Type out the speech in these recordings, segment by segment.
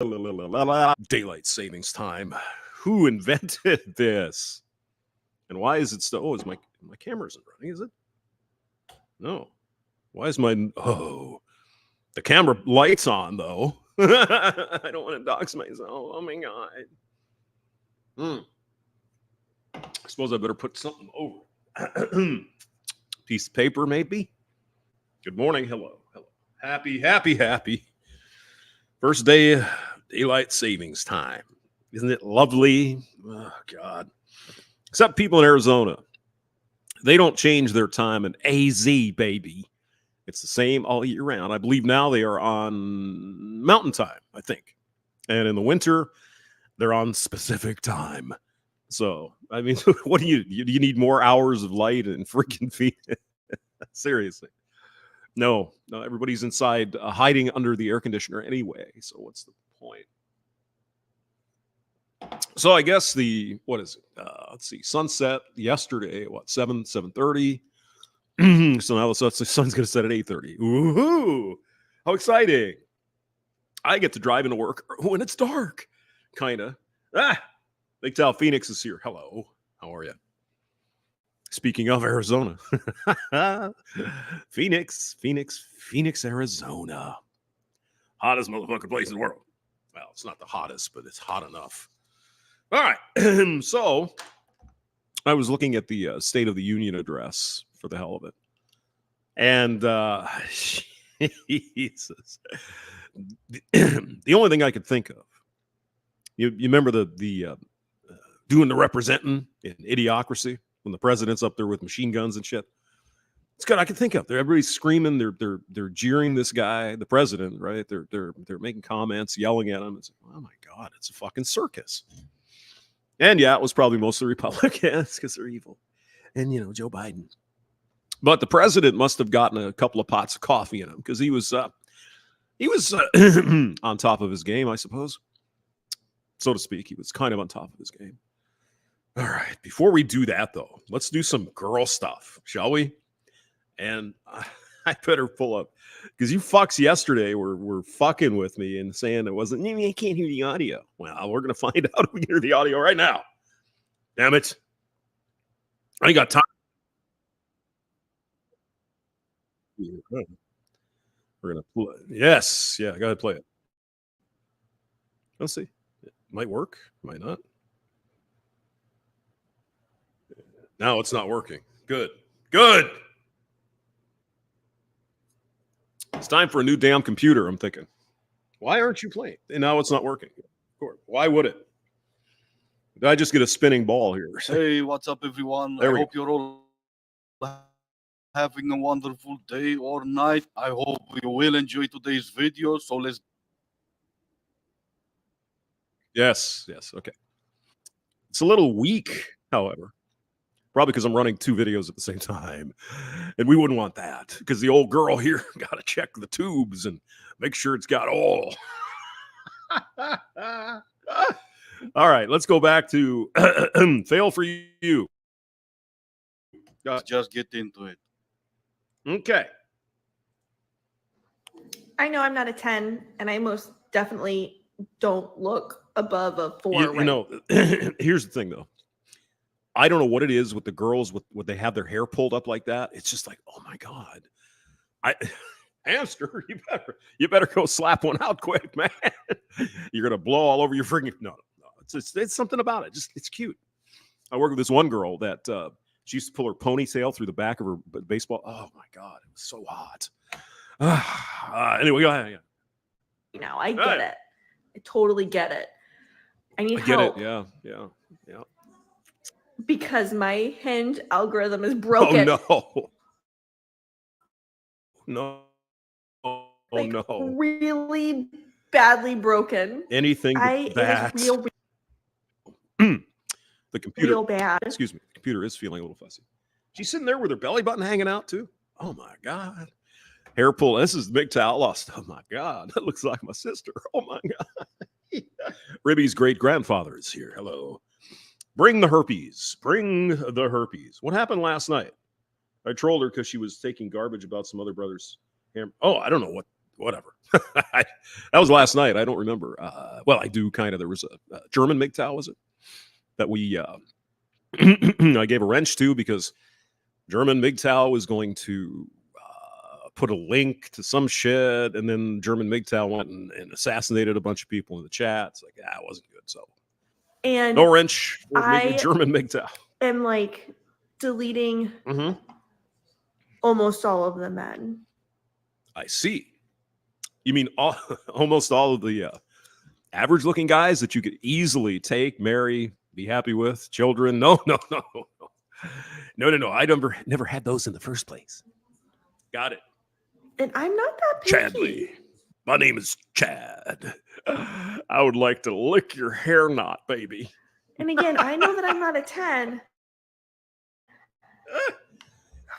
Daylight savings time. Who invented this? And why is it still? Oh, is my camera isn't running? Is it? No. Why is my the camera light's on though? I don't want to dox myself. Oh my god. I suppose I better put something over. Piece of paper, maybe. Good morning. Hello. Happy. First day of daylight savings time. Isn't it lovely? Oh, God. Except people in Arizona. They don't change their time in AZ, baby. It's the same all year round. I believe now they are on mountain time, I think. And in the winter, they're on specific time. So, I mean, what do you need more hours of light and freaking feet? Seriously. No, everybody's inside hiding under the air conditioner anyway. So what's the point? So I guess what is it? Let's see, sunset yesterday, 7:30. So now the sun's going to set at 8:30. Woohoo! How exciting. I get to drive into work when it's dark, kind of. Big Tal Phoenix is here. Hello. How are you? Speaking of Arizona. Phoenix, Arizona. Hottest motherfucking place in the world. Well, it's not the hottest, but it's hot enough. All right. So I was looking at the State of the Union address for the hell of it. And Jesus. The only thing I could think of, you remember the doing the representing in Idiocracy when the president's up there with machine guns and shit? It's good. I can think of. Everybody's screaming. They're jeering this guy, the president, right? They're making comments, yelling at him. It's like, oh my God, it's a fucking circus. And yeah, it was probably mostly Republicans because they're evil, and Joe Biden. But the president must have gotten a couple of pots of coffee in him because he was on top of his game, I suppose, so to speak. He was kind of on top of his game. All right. Before we do that, though, let's do some girl stuff, shall we? And I better pull up because you fucks yesterday were fucking with me and saying it wasn't. I can't hear the audio. Well, we're gonna find out if we can hear the audio right now. Damn it! I ain't got time. We're gonna play. Yes, yeah. Go ahead, play it. Let's see. It might work. Might not. Now it's not working. Good. It's time for a new damn computer, I'm thinking. Why aren't you playing? And now it's not working. Of course. Why would it? Did I just get a spinning ball here? Hey, what's up, everyone? I hope you're all having a wonderful day or night. I hope you will enjoy today's video. So let's... Yes. Okay. It's a little weak, however. Probably because I'm running two videos at the same time. And we wouldn't want that because the old girl here got to check the tubes and make sure it's got oil. All right, let's go back to fail for you. Just get into it. Okay. I know I'm not a 10, and I most definitely don't look above a 4. Here's the thing, though. I don't know what it is with the girls with they have their hair pulled up like that. It's just like, oh my God. Hamster, you better go slap one out quick, man. You're gonna blow all over your freaking no. It's something about it. Just it's cute. I work with this one girl that she used to pull her ponytail through the back of her baseball. Oh my God, it was so hot. Anyway, go ahead. I get it. I totally get it. I need help. Get it. Yeah. Because my Hinge algorithm is broken. Oh no. No. Really badly broken. Anything that the computer real bad. Excuse me. The computer is feeling a little fussy. She's sitting there with her belly button hanging out too. Oh my God. Hair pull. This is Big Tal lost. Oh my God. That looks like my sister. Oh my God. Ribby's great grandfather is here. Hello. Bring the herpes. What happened last night? I trolled her because she was taking garbage about some other brother's hair. Oh, I don't know what. whatever. That was last night. I don't remember. Well, I do kind of. There was a German MGTOW, was it? That we I gave a wrench to because German MGTOW was going to put a link to some shit, and then German MGTOW went and assassinated a bunch of people in the chat. It's like, it wasn't good. So, And no wrench for I German MGTOW. am like deleting almost all of the men. I see. You mean almost all of the average-looking guys that you could easily take, marry, be happy with, children? No. I never had those in the first place. Got it. And I'm not that picky. Chadley. My name is Chad. I would like to lick your hair knot, baby. And again, I know that I'm not a 10.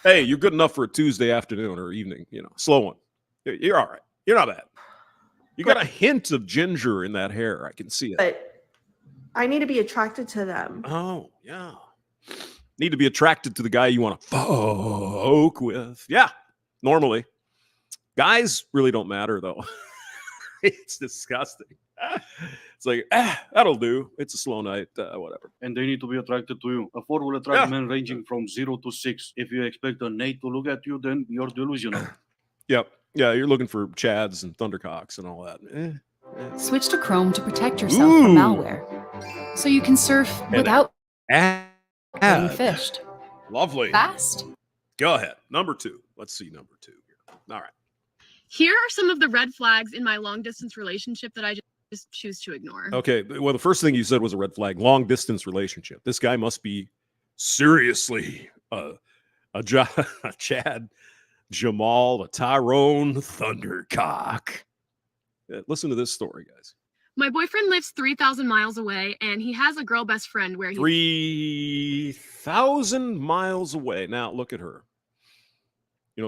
Hey, you're good enough for a Tuesday afternoon or evening, slow one. You're all right. You're not bad. You got a hint of ginger in that hair. I can see it. But I need to be attracted to them. Oh, yeah. Need to be attracted to the guy you want to fuck with. Yeah, normally. Guys really don't matter, though. It's disgusting. It's like, that'll do. It's a slow night, whatever. And they need to be attracted to you. A 4 will attract men ranging from 0 to 6. If you expect a Nate to look at you, then you're delusional. Yep. Yeah, you're looking for Chads and Thundercocks and all that. Switch to Chrome to protect yourself from malware, so you can surf without getting phished. Lovely. Fast. Go ahead. Number 2. Let's see number 2 here. All right. Here are some of the red flags in my long distance relationship that I just choose to ignore. Okay. Well, the first thing you said was a red flag. Long distance relationship. This guy must be seriously a Chad, Jamal, a Tyrone Thundercock. Listen to this story, guys. My boyfriend lives 3,000 miles away, and he has a girl best friend where he 3,000 miles away. Now look at her.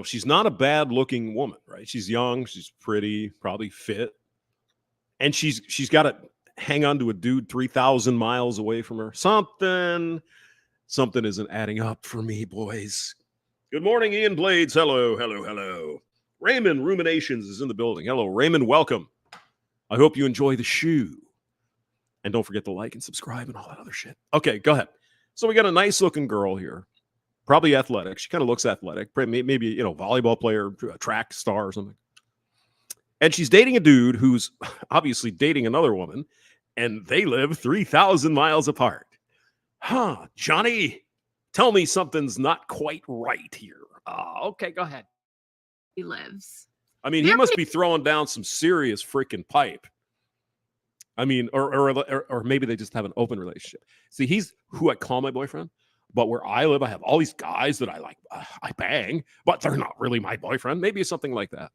She's not a bad looking woman, right? She's young, she's pretty, probably fit. And she's got to hang on to a dude 3,000 miles away from her. Something isn't adding up for me, boys. Good morning, Ian Blades. Hello. Raymond Ruminations is in the building. Hello, Raymond. Welcome. I hope you enjoy the shoe. And don't forget to like and subscribe and all that other shit. Okay, go ahead. So we got a nice looking girl here. Probably athletic. She kind of looks athletic. Maybe, volleyball player, track star or something. And she's dating a dude who's obviously dating another woman, and they live 3,000 miles apart. Johnny, tell me something's not quite right here. Okay, go ahead. he lives. I mean, he must be throwing down some serious freaking pipe. I mean, or maybe they just have an open relationship. See, he's who I call my boyfriend. But where I live, I have all these guys that I like, I bang, but they're not really my boyfriend. Maybe it's something like that,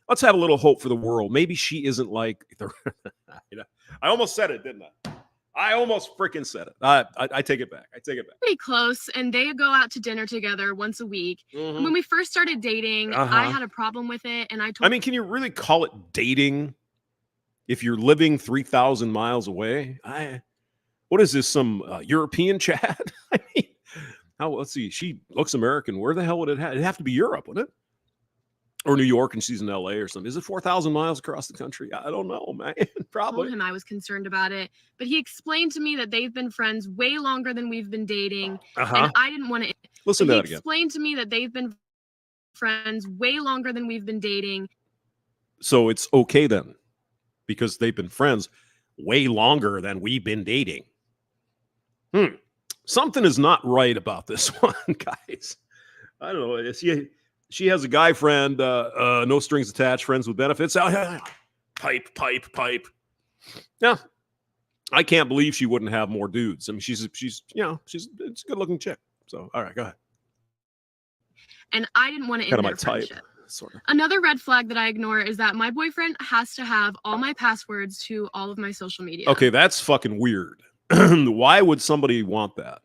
Let's have a little hope for the world. Maybe she isn't like the. I almost said it, didn't I? I almost freaking said it. I take it back. Pretty close, and they go out to dinner together once a week. Mm-hmm. When we first started dating, I had a problem with it, and I told. Can you really call it dating if you're living 3,000 miles away? What is this, some European chat? Let's see. She looks American. Where the hell would it have? It'd have to be Europe, wouldn't it? Or New York, and she's in LA or something. Is it 4,000 miles across the country? I don't know, man. Probably. I told him I was concerned about it, but he explained to me that they've been friends way longer than we've been dating, and I didn't want to. Listen to that again. He explained to me that they've been friends way longer than we've been dating. So it's okay then, because they've been friends way longer than we've been dating. Something is not right about this one, guys. I don't know. She has a guy friend, no strings attached, friends with benefits. Pipe. Yeah. I can't believe she wouldn't have more dudes. I mean, she's it's a good looking chick. So, all right, go ahead. And I didn't want to end their friendship. Sort of. Another red flag that I ignore is that my boyfriend has to have all my passwords to all of my social media. Okay, that's fucking weird. Why would somebody want that?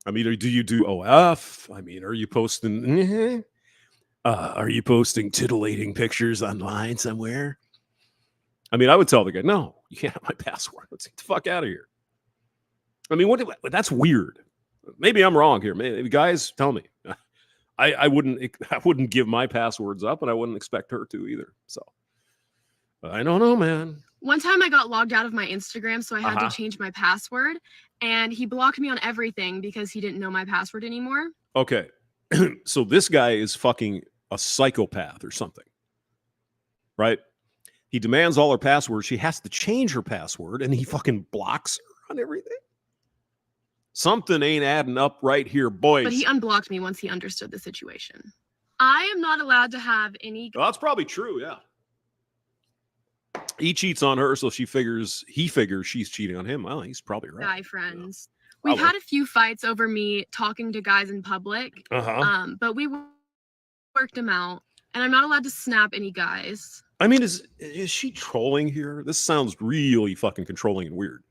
I mean, do you do OF? I mean, are you posting titillating pictures online somewhere? I mean, I would tell the guy, no, you can't have my password. Let's get the fuck out of here. I mean, that's weird. Maybe I'm wrong here. Maybe guys, tell me. I wouldn't give my passwords up, and I wouldn't expect her to either. So I don't know, man. One time I got logged out of my Instagram, so I had to change my password, and he blocked me on everything because he didn't know my password anymore. Okay. So this guy is fucking a psychopath or something, right? He demands all her passwords. She has to change her password, and he fucking blocks her on everything. Something ain't adding up right here, boys. But he unblocked me once he understood the situation. I am not allowed to have any... Well, that's probably true, yeah. He cheats on her, so he figures she's cheating on him. Well, he's probably right. Guy friends. Yeah. We've had a few fights over me talking to guys in public, but we worked them out, and I'm not allowed to snap any guys. I mean, is she trolling here? This sounds really fucking controlling and weird.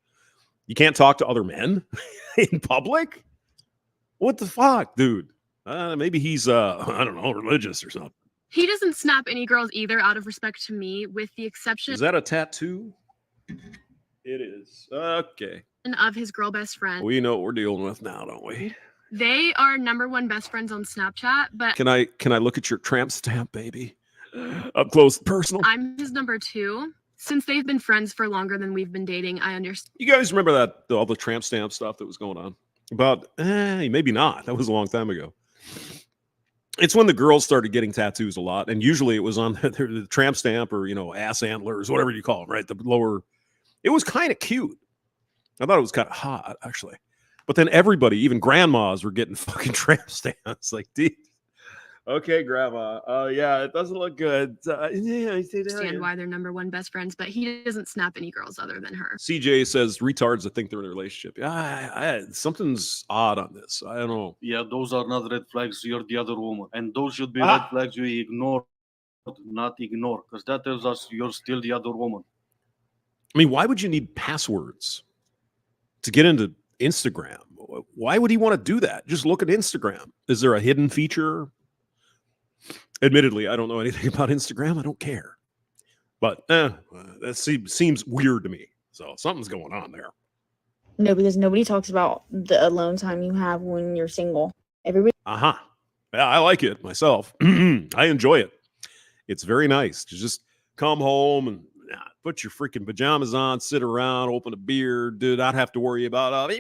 You can't talk to other men in public? What the fuck, dude? Maybe he's, I don't know, religious or something. He doesn't snap any girls either out of respect to me, with the exception... Is that a tattoo? It is. Okay. ...of his girl best friend. We know what we're dealing with now, don't we? They are #1 best friends on Snapchat, but... Can I look at your tramp stamp, baby? Up close and personal. I'm his #2. Since they've been friends for longer than we've been dating, I understand. You guys remember that, all the tramp stamp stuff that was going on? About, maybe not. That was a long time ago. It's when the girls started getting tattoos a lot, and usually it was on the tramp stamp or, ass antlers, whatever you call them, right? The lower. It was kind of cute. I thought it was kind of hot, actually. But then everybody, even grandmas, were getting fucking tramp stamps. Like, dude, okay, grandma. Yeah, it doesn't look good. Yeah, I understand why they're #1 best friends, but he doesn't snap any girls other than her. CJ says retards that think they're in a relationship. Yeah, something's odd on this. I don't know. Yeah, those are not red flags. You're the other woman, and those should be red flags you ignore, not ignore, because that tells us you're still the other woman. I mean, why would you need passwords to get into Instagram? Why would he want to do that? Just look at Instagram. Is there a hidden feature? Admittedly, I don't know anything about Instagram. I don't care. But that seems weird to me. So something's going on there. No, because nobody talks about the alone time you have when you're single. Everybody. Yeah, I like it myself. I enjoy it. It's very nice to just come home and put your freaking pajamas on, sit around, open a beer, dude. I'd have to worry about and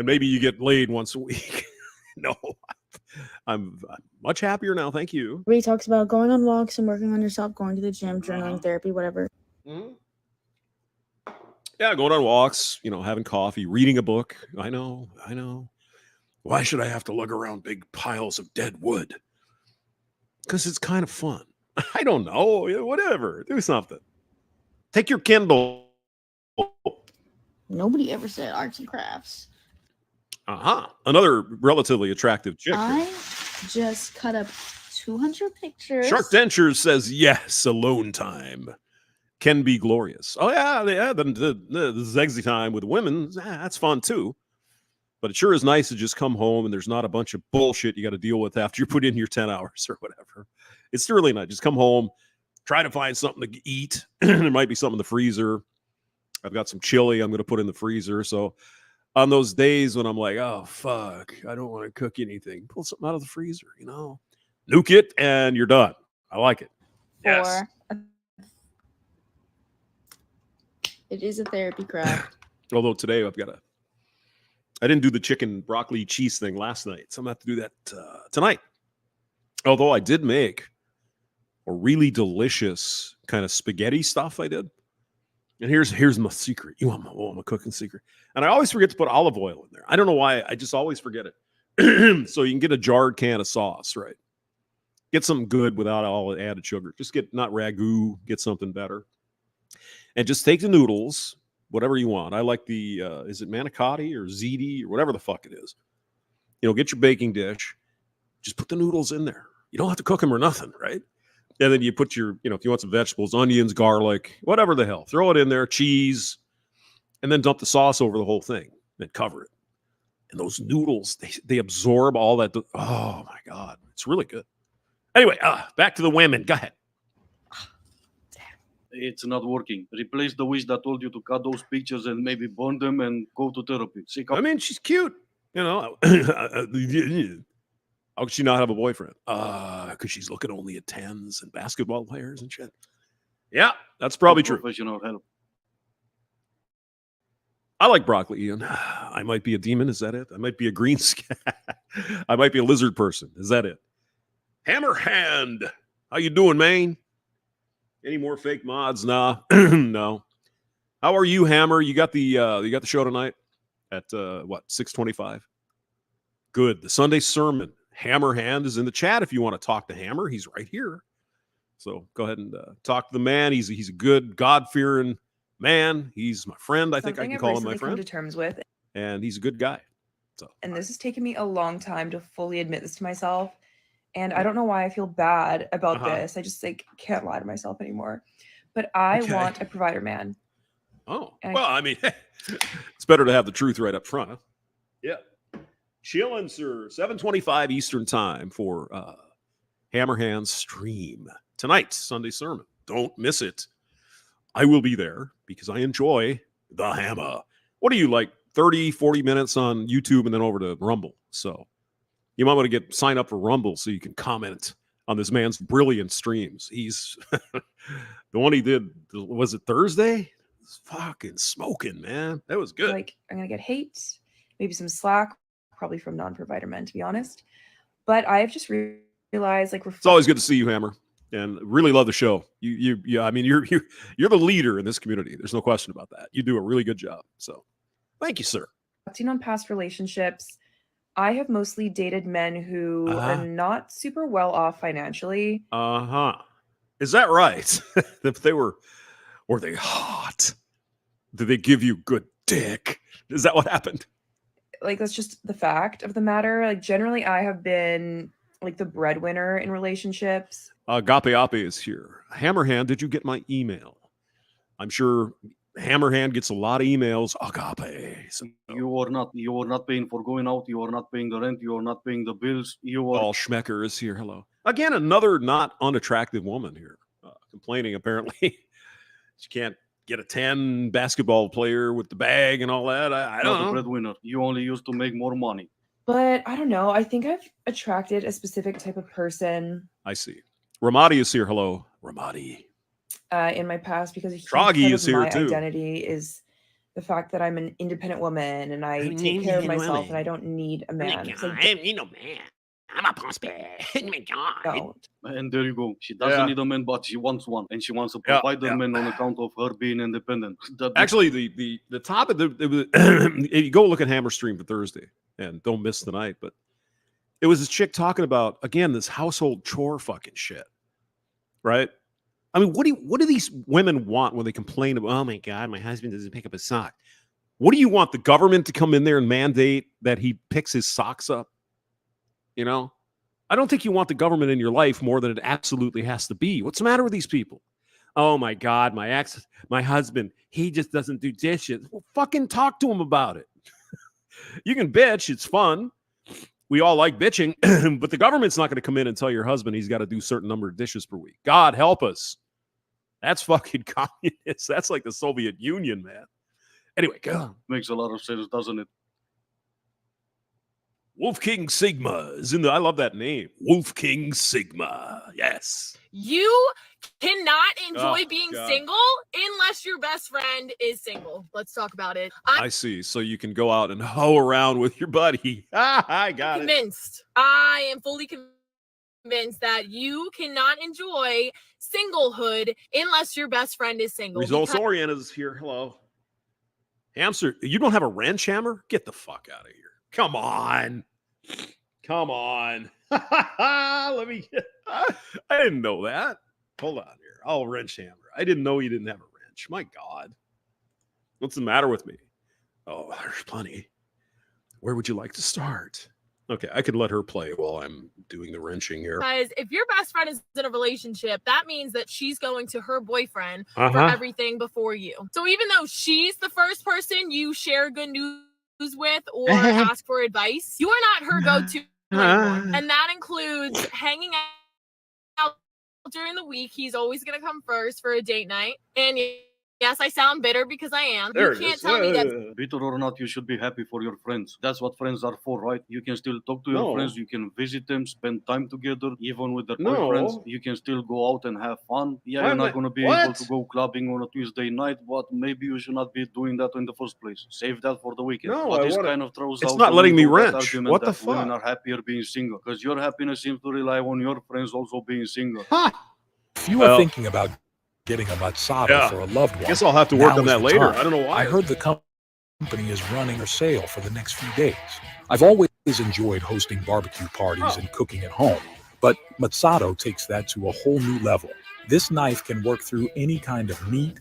maybe you get laid once a week. No, I'm much happier now. Thank you. Everybody talks about going on walks and working on yourself, going to the gym, journaling, therapy, whatever. Mm-hmm. Yeah, going on walks, having coffee, reading a book. I know. Why should I have to lug around big piles of dead wood? Because it's kind of fun. I don't know. Whatever. Do something. Take your Kindle. Nobody ever said arts and crafts. Another relatively attractive chick. I just cut up 200 pictures. Shark Dentures says, yes, alone time can be glorious. Oh, yeah. The sexy time with women, that's fun too. But it sure is nice to just come home and there's not a bunch of bullshit you got to deal with after you put in your 10 hours or whatever. It's really nice. Just come home, try to find something to eat. There might be something in the freezer. I've got some chili I'm going to put in the freezer. So on those days when I'm like, oh, fuck, I don't want to cook anything, pull something out of the freezer, nuke it and you're done. I like it. Yes. It is a therapy craft. Although today I didn't do the chicken broccoli cheese thing last night, so I'm going to have to do that tonight. Although I did make a really delicious kind of spaghetti stuff I did. And here's my secret. You want my cooking secret? And I always forget to put olive oil in there. I don't know why. I just always forget it. So you can get a jarred can of sauce, right? Get something good without all the added sugar. Just get not ragu, get something better. And just take the noodles, whatever you want. I like the, is it manicotti or ziti or whatever the fuck it is. Get your baking dish. Just put the noodles in there. You don't have to cook them or nothing, right? And then you put your, if you want some vegetables, onions, garlic, whatever the hell. Throw it in there, cheese, and then dump the sauce over the whole thing. Then cover it. And those noodles, they absorb all that. Oh, my God. It's really good. Anyway, back to the women. Go ahead. It's not working. Replace the witch that told you to cut those pictures and maybe burn them and go to therapy. I mean, she's cute. You know, how could she not have a boyfriend? Because she's looking only at 10s and basketball players and shit. Yeah, that's probably true. Professional help. I like broccoli, Ian. I might be a demon. Is that it? I might be a green I might be a lizard person. Is that it? Hammerhand. How you doing, man? Any more fake mods? Nah. No. How are you, Hammer? You got the show tonight at what, 6:25? Good. The Sunday sermon. Hammerhand is in the chat if you want to talk to Hammer. He's right here. So go ahead and talk to the man. He's a good, God-fearing man. He's my friend. I think I can call him my friend. Come to terms with, and he's a good guy. So, and this has taken me a long time to fully admit this to myself. And I don't know why I feel bad about this. I just can't lie to myself anymore. But I want a provider man. Oh, well, I mean, it's better to have the truth right up front. Huh? Yeah. Chillin', sir. 7:25 Eastern time for Hammerhand's stream tonight, Sunday sermon. Don't miss it. I will be there because I enjoy the hammer. What do you like? 30, 40 minutes on YouTube and then over to Rumble. So you might want to sign up for Rumble so you can comment on this man's brilliant streams. He's the one he did. Was it Thursday? It's fucking smoking, man. That was good. I'm going to get hate, maybe some slack, probably from non-provider men, to be honest. But I've just realized it's always good to see you, Hammer. And really love the show. I mean, you're the leader in this community. There's no question about that. You do a really good job. So, thank you, sir. Reflecting on past relationships, I have mostly dated men who are not super well off financially. Is that right? If were they hot? Did they give you good dick? Is that what happened? That's just the fact of the matter. Generally, I have been the breadwinner in relationships. Agape is here. Hammerhand, did you get my email? I'm sure Hammerhand gets a lot of emails. Agape. So, you are not paying for going out. You are not paying the rent. You are not paying the bills. All Schmecker is here. Hello. Again, another not unattractive woman here complaining apparently. She can't get a 10 basketball player with the bag and all that. I don't know. The breadwinner. You only used to make more money. But I don't know. I think I've attracted a specific type of person. I see. Ramadi is here. Hello, Ramadi. In my past, because Troggy is here too. My identity is the fact that I'm an independent woman and I take care of myself and I don't need a man. I don't need no man. I'm a prospect. Oh my God. And there you go. She doesn't need a man, but she wants one, and she wants a provider man on account of her being independent. Actually, the topic, you go look at Hammer stream for Thursday, and don't miss the night. But it was this chick talking about again this household chore fucking shit, right? I mean, what do these women want when they complain about? Oh my God, my husband doesn't pick up his sock. What do you want? The government to come in there and mandate that he picks his socks up? You know, I don't think you want the government in your life more than it absolutely has to be. What's the matter with these people? Oh my God, my husband, he just doesn't do dishes. Well, fucking talk to him about it. You can bitch. It's fun. We all like bitching, but the government's not going to come in and tell your husband he's got to do a certain number of dishes per week. God help us. That's fucking communist. That's like the Soviet Union, man. Anyway, God. Makes a lot of sense, doesn't it? Wolf King Sigma is in the. I love that name. Wolf King Sigma. Yes. You cannot enjoy being single unless your best friend is single. Let's talk about it. I see. So you can go out and hoe around with your buddy. I got convinced. I am fully convinced that you cannot enjoy singlehood unless your best friend is single. Results oriented is here. Hello. Hamster, you don't have a wrench, Hammer? Get the fuck out of here. Come on. Let me. I didn't know that. Hold on here. I'll wrench Hammer. I didn't know you didn't have a wrench. My God. What's the matter with me? Oh, there's plenty. Where would you like to start? Okay, I could let her play while I'm doing the wrenching here. Because if your best friend is in a relationship, that means that she's going to her boyfriend for everything before you. So even though she's the first person you share good news with or ask for advice, you are not her go-to anymore. And that includes hanging out during the week. He's always going to come first for a date night. And Yes, I sound bitter because I am. There You it can't is. tell me that Bitter or not, you should be happy for your friends. That's what friends are for, right? You can still talk to your No. friends. You can visit them, spend time together, even with their No. boyfriends. You can still go out and have fun. Yeah, Why you're am I- not going to be able what? to go clubbing on a Tuesday night, but maybe you should not be doing that in the first place. Save that for the weekend. No, but I this wanna- kind of throws it's out not the letting me window that wrench. argument What the that women fuck? are happier being single, because your happiness seems to rely on your friends also being single. If you Well, are thinking about getting a Matsado yeah. for a loved one, I guess I'll have to work now on is that the later. time. I don't know why. I heard the company is running a sale for the next few days. I've always enjoyed hosting barbecue parties and cooking at home, but Matsado takes that to a whole new level. This knife can work through any kind of meat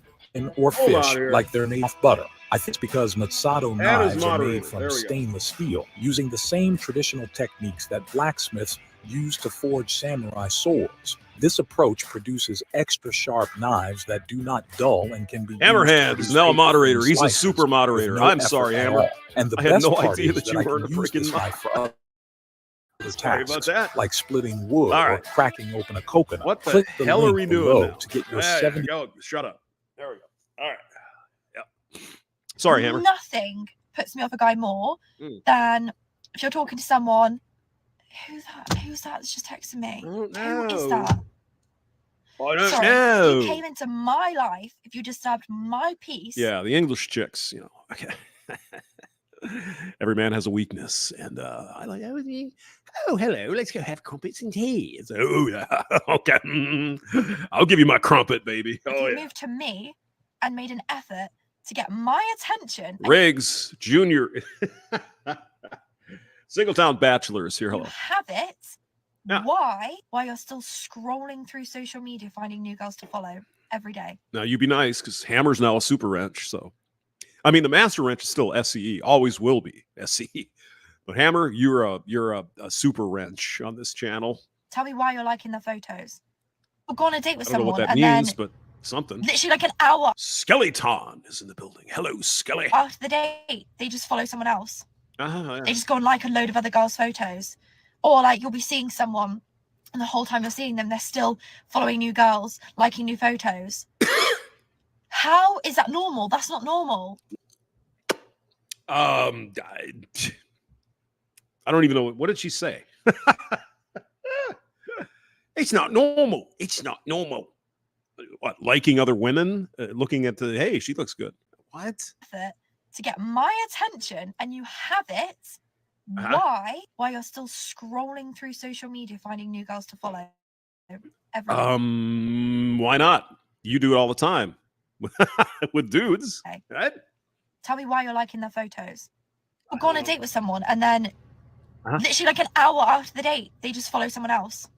or Hold on fish here. like they're made off butter. I think it's because Matsado Add as knives are moderator. made There from we go. stainless steel, using the same traditional techniques that blacksmiths use to forge samurai swords. This approach produces extra sharp knives that do not dull and can be Hammerhand used is to now a produce moderator. thin He's a slices super with moderator. no I'm effort sorry, at Hammer. all. And the I had best no part idea is that that you I can weren't a use this freaking knife for other Sorry about tasks, that. like splitting wood All or right. cracking open a coconut. What the Click the hell are link we doing below now? to get your There 70 you go. Shut up. There we go. All right. Yep. Sorry, Hammer. Nothing puts me off a guy more Mm. than if you're talking to someone. Who's that that's just texting me? I don't Who is know. that? I don't Sorry, know. you came into my life. If you disturbed my peace, Yeah, the English chicks, you know. Okay. Every man has a weakness, and I like. Oh, hello. Let's go have crumpets and tea. It's, oh yeah. Okay. I'll give you my crumpet, baby. if Oh you yeah. moved to me and made an effort to get my attention, and Riggs Junior. Singletown Bachelors here. you Hello. have it. Yeah. Why you're still scrolling through social media finding new girls to follow every day? Now you be nice because Hammer's now a super wrench. So, I mean, the master wrench is still SCE, always will be SCE. But Hammer, you're a super wrench on this channel. Tell me why you're liking their photos. We'll go on a date with I don't know someone what that and means, then but something. literally like an hour Skeleton is in the building. Hello, Skelly. after the date, they just follow someone else. Yeah. They just go and like a load of other girls' photos. Or like you'll be seeing someone and the whole time you're seeing them, they're still following new girls, liking new photos. How is that normal? That's not normal. I don't even know what did she say. It's not normal. It's not normal. What, liking other women, looking at the hey, she looks good. What? Effort to get my attention, and you have it. Why you're still scrolling through social media finding new girls to follow every day? Why not? You do it all the time with dudes, Okay. right? Tell me why you're liking their photos. We'll go on a date with someone and then literally like an hour after the date, they just follow someone else.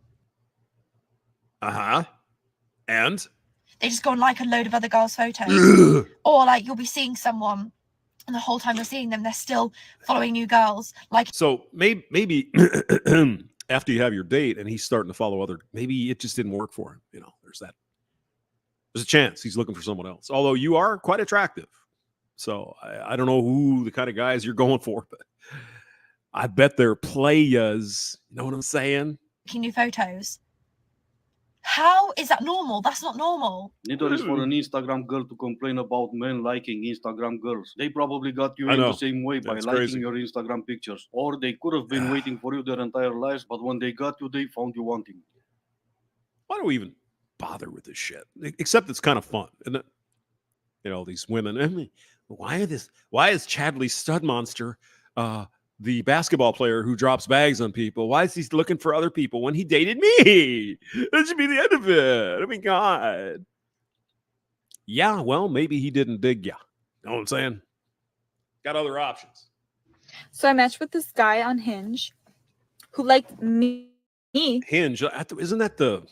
And They just go and like a load of other girls' photos. Or like you'll be seeing someone and the whole time you're seeing them, they're still following new girls. Like so maybe after you have your date and he's starting to follow other, maybe it just didn't work for him. You know, there's a chance he's looking for someone else. Although you are quite attractive. So I don't know who the kind of guys you're going for, but I bet they're playas. You know what I'm saying? making new photos. How is that normal? That's not normal. Neither is for an Instagram girl to complain about men liking Instagram girls. They probably got you I in know. the same way by That's liking crazy. your Instagram pictures. Or they could have been waiting for you their entire lives, but when they got you, they found you wanting. Why do we even bother with this shit? Except it's kind of fun, isn't it? You know, these women. I mean, why is Chadley Stud Monster the basketball player who drops bags on people? Why is he looking for other people when he dated me? That should be the end of it. I mean, God. Yeah, well, maybe he didn't dig ya. Know what I'm saying? Got other options. So I matched with this guy on Hinge who liked me. Hinge, isn't that the...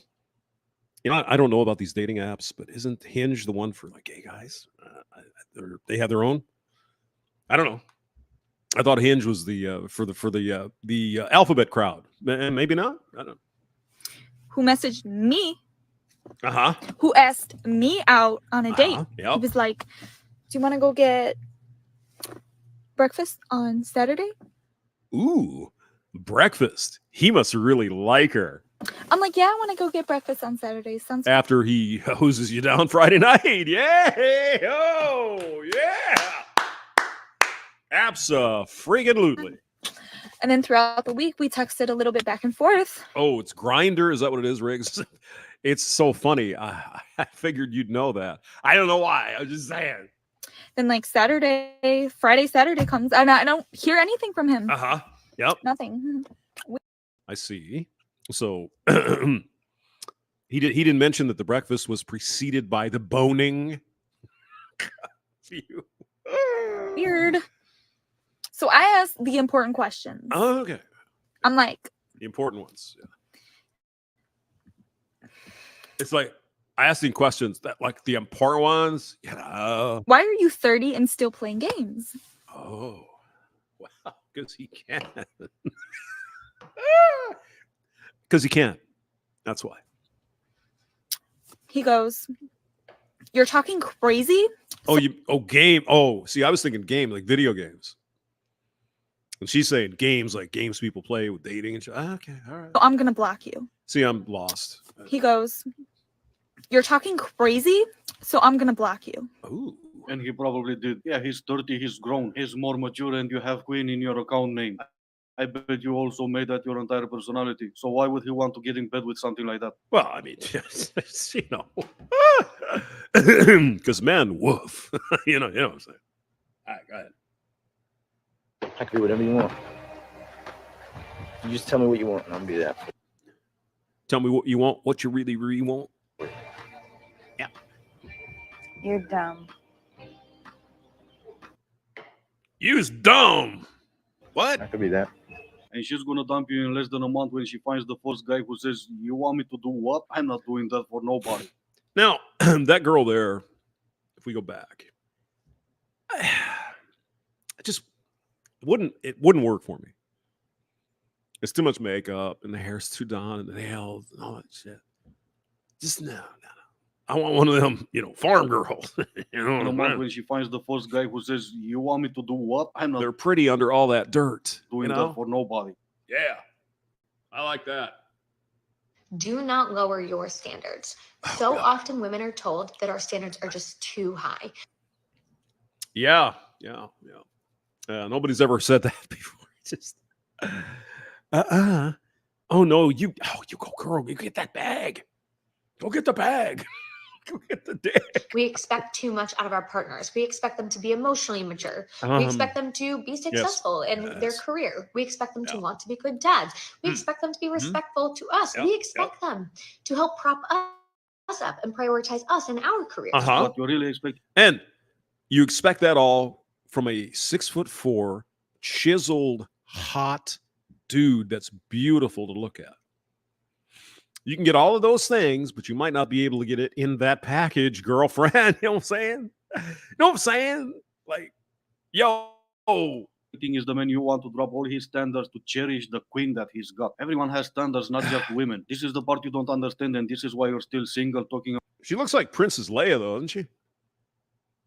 You know, I don't know about these dating apps, but isn't Hinge the one for like gay guys? They have their own? I don't know. I thought Hinge was the for the alphabet crowd. Maybe not. I don't know. Who messaged me, Uh-huh. who asked me out on a date. Yep. He was like, do you want to go get breakfast on Saturday? Ooh, breakfast. He must really like her. I'm like, yeah, I want to go get breakfast on Saturday. Sounds After he hoses you down Friday night. Yeah. Oh, yeah. Abso-friggin-lutely. And then throughout the week, we texted a little bit back and forth. Oh, it's Grinder. Is that what it is, Riggs? It's so funny. I figured you'd know that. I don't know why. I was just saying. Then like Friday, Saturday comes, and I don't hear anything from him. Uh-huh. Yep. Nothing. I see. So he didn't mention that the breakfast was preceded by the boning. Weird. So I asked the important questions. Oh, okay. I'm like, The important ones. Yeah. It's like asking questions that like the important ones. why are you 30 and still playing games? Oh, wow. Because he can. Because he can. That's why. He goes, you're talking crazy? Game. Oh, see, I was thinking game, like video games. And she's saying games like games people play with dating and shit. Okay, all right. So I'm going to block you. See, I'm lost. He goes, you're talking crazy, so I'm going to block you. Ooh. And he probably did. Yeah, he's 30, he's grown, he's more mature, and you have Queen in your account name. I bet you also made that your entire personality. So why would he want to get in bed with something like that? Well, I mean, you know, because men, woof. you know what I'm saying. All right, go ahead. I can do whatever you want. You just tell me what you want, and I'll do that. Tell me what you want, what you really, really want. Yeah. You're dumb. You's dumb. What? I could be that. And she's gonna dump you in less than a month when she finds the first guy who says, you want me to do what? I'm not doing that for nobody. Now, that girl there, if we go back, it wouldn't work for me. It's too much makeup and the hair's too done and the nails and all that shit. Just no. I want one of them, farm girls. In a month when she finds the first guy who says, you want me to do what? I'm not They're pretty under all that dirt. doing that for nobody. Yeah. I like that. Do not lower your standards. So often women are told that our standards are just too high. Yeah. Nobody's ever said that before. Just oh no, you go, girl, you get that bag. Go get the bag. Go get the dick. We expect too much out of our partners. We expect them to be emotionally mature. We expect them to be successful in their career. We expect them to want to be good dads. We expect them to be respectful to us. We expect them to help prop us up and prioritize us in our careers. What you really expect. And you expect that all from a 6'4", chiseled, hot dude that's beautiful to look at. You can get all of those things, but you might not be able to get it in that package, girlfriend. You know what I'm saying? You know what I'm saying? Like, yo. Thing is the man you want to drop all his standards to cherish the queen that he's got. Everyone has standards, not just women. This is the part you don't understand, and this is why you're still single talking. She looks like Princess Leia, though, doesn't she?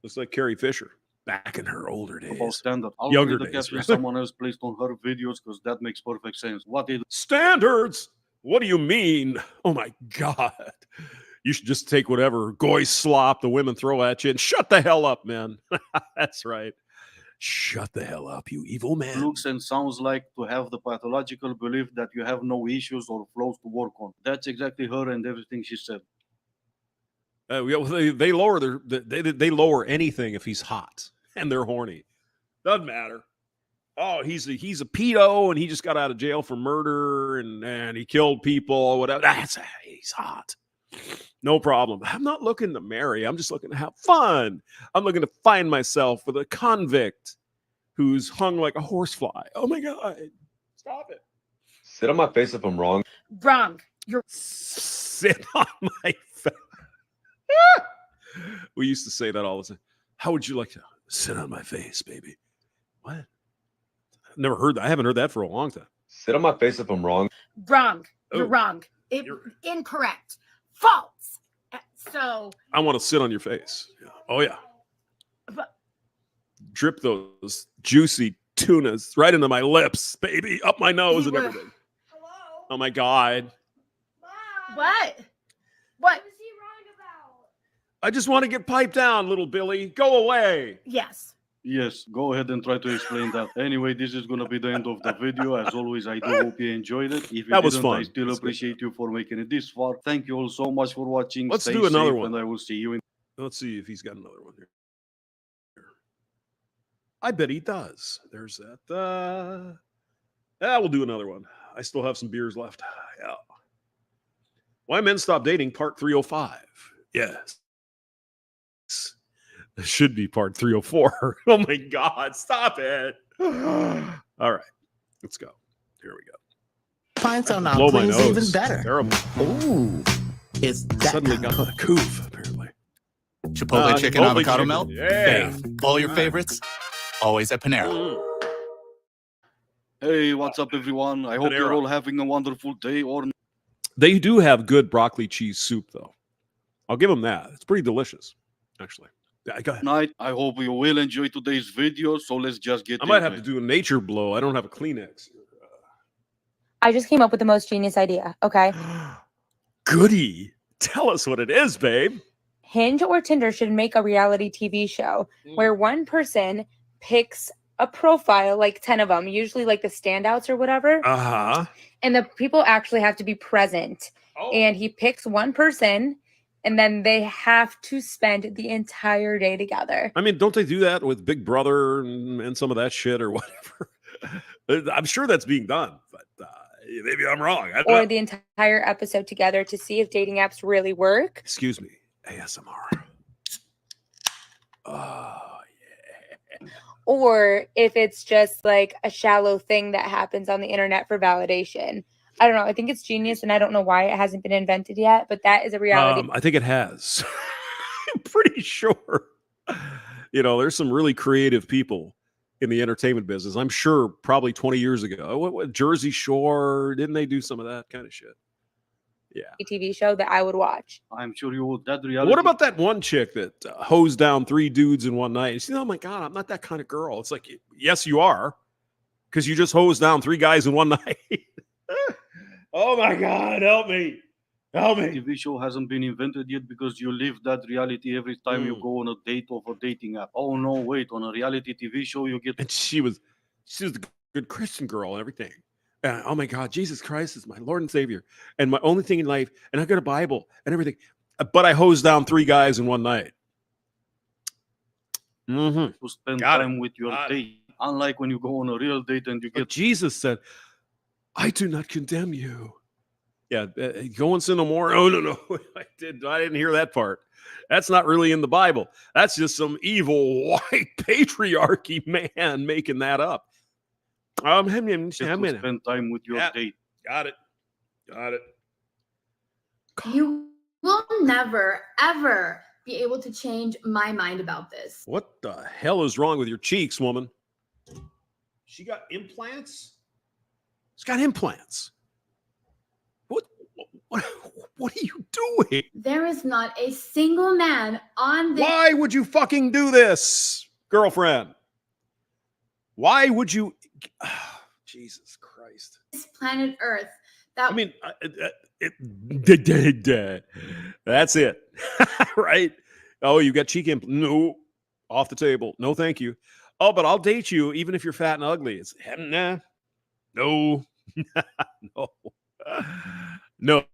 Looks like Carrie Fisher back in her older days. About standard. I'll Younger read the days. caption someone else placed on her videos because that makes perfect sense. What is standards? What do you mean? Oh my God. You should just take whatever goy slop the women throw at you and shut the hell up, man. That's right. Shut the hell up, you evil man. Looks and sounds like to have the pathological belief that you have no issues or flaws to work on. That's exactly her and everything she said. They lower they lower anything if he's hot and they're horny. Doesn't matter. Oh, he's a pedo and he just got out of jail for murder and he killed people or whatever. He's hot. No problem. I'm not looking to marry. I'm just looking to have fun. I'm looking to find myself with a convict who's hung like a horsefly. Oh my God. Stop it. Sit on my face if I'm wrong. Wrong. You're sit on my face. We used to say that all the time. How would you like to sit on my face, baby? What? Never heard that. I haven't heard that for a long time. Sit on my face if I'm wrong. wrong. You're Oh. wrong. Incorrect. False. So I want to sit on your face. Oh yeah. But- Drip those juicy tunas right into my lips, baby, up my nose and everything. Oh my God. What? What? I just want to get piped down, little Billy. Go away. Yes. Yes, go ahead and try to explain that. Anyway, this is gonna be the end of the video. As always, I do hope you enjoyed it. If you That was didn't, I fun. still That's good. appreciate you for making it this far. Thank you all so much for watching. Let's Stay do another safe, one. and I will see you in. Let's see if he's got another one here. I bet he does. There's that. Yeah, we'll do another one. I still have some beers left. Yeah. Why Men Stop Dating, part 305. Yes. It should be part 304. Oh my God, stop it. All right, let's go. Here we go. Pints on our Blow my clean's nose. even better. Terrible. Ooh, it's that Suddenly kind got of the good. coof, apparently. Chipotle chicken, Chipotle avocado chicken. melt. Yeah. Fave. All your favorites, always at Panera. Hey, what's up, everyone? I hope you're Panera. all having a wonderful day or They do have good broccoli cheese soup, though. I'll give them that. It's pretty delicious, actually. Yeah, go ahead. night. I hope you will enjoy today's video. So let's just get I might into have it. to do a nature blow. I don't have a Kleenex. I just came up with the most genius idea. Okay. Goody. Tell us what it is, babe. Hinge or Tinder should make a reality TV show where one person picks a profile, like 10 of them, usually like the standouts or whatever. Uh-huh. And the people actually have to be present. Oh. And he picks one person and then they have to spend the entire day together. I mean, don't they do that with Big Brother and some of that shit or whatever? I'm sure that's being done, but maybe I'm wrong. I don't Or know. the entire episode together to see if dating apps really work. Excuse me. ASMR. Oh, Or if it's just like a shallow thing that happens on the internet for validation. I don't know. I think it's genius and I don't know why it hasn't been invented yet, but that is a reality. I think it has. I'm pretty sure. You know, there's some really creative people in the entertainment business. I'm sure probably 20 years ago. What Jersey Shore, didn't they do some of that kind of shit? Yeah. TV show that I would watch. I'm sure you would. That reality. What about that one chick that hosed down 3 dudes in one night? She's, oh my God, I'm not that kind of girl. It's like, yes, you are, because you just hosed down 3 guys in one night. Oh my God, help me. Help me. TV show hasn't been invented yet because you live that reality every time you go on a date of a dating app. Oh no, wait, on a reality TV show you get. And she was the good Christian girl and everything. Oh my God, Jesus Christ is my Lord and Savior, and my only thing in life, and I got a Bible and everything. But I hosed down 3 guys in one night. To spend time with your date. Unlike when you go on a real date and you get. But Jesus said, I do not condemn you. Yeah, go and sin no more. Oh, no. I didn't hear that part. That's not really in the Bible. That's just some evil white patriarchy man making that up. Spend time with your date. Got it. You will never, ever be able to change my mind about this. What the hell is wrong with your cheeks, woman? She got implants? She's got implants. What are you doing? There is not a single man on this Why would you fucking do this, girlfriend? Why would you? Jesus Christ. planet Earth that I mean, that's it, right? Oh, you got cheek implants? No, off the table. No, thank you. Oh, but I'll date you even if you're fat and ugly. It's nah. No, no.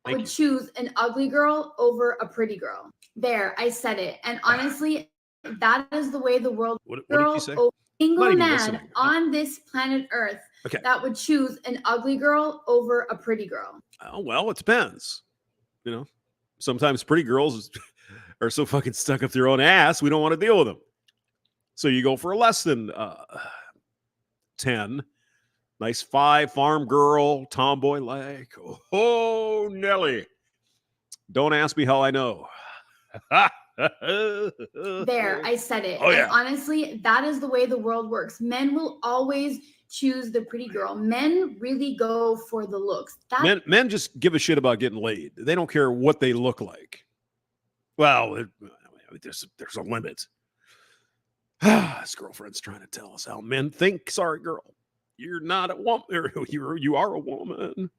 would choose an ugly girl over a pretty girl. There, I said it. And honestly, that is the way the world What did you say? over a single even man listening. on this planet Earth Okay. that would choose an ugly girl over a pretty girl. Oh, well, it depends. You know, sometimes pretty girls are so fucking stuck up their own ass, we don't want to deal with them. So you go for a less than 10. Nice 5, farm girl, tomboy like. Oh, Nelly. Don't ask me how I know. There, I said it. Oh, yeah. And honestly, that is the way the world works. Men will always choose the pretty girl. Men really go for the looks. Men just give a shit about getting laid. They don't care what they look like. Well, there's a limit. This girlfriend's trying to tell us how men think. Sorry, girl. You're not a woman. You are a woman.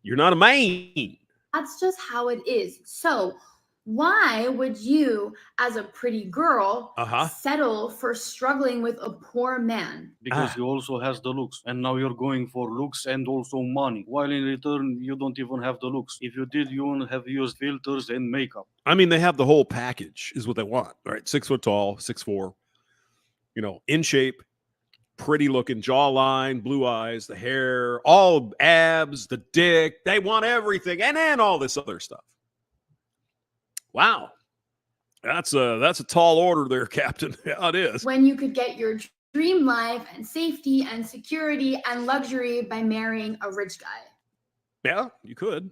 You're not a man. That's just how it is. So why would you, as a pretty girl, settle for struggling with a poor man? Because he also has the looks, and now you're going for looks and also money, while in return you don't even have the looks. If you did, you wouldn't have used filters and makeup. I mean, they have the whole package is what they want, right? 6 foot tall, 6'4", in shape, pretty looking jawline, blue eyes, the hair, all abs, the dick. They want everything, and then all this other stuff. Wow. That's a tall order there, Captain. Yeah, it is. When you could get your dream life and safety and security and luxury by marrying a rich guy. Yeah, you could.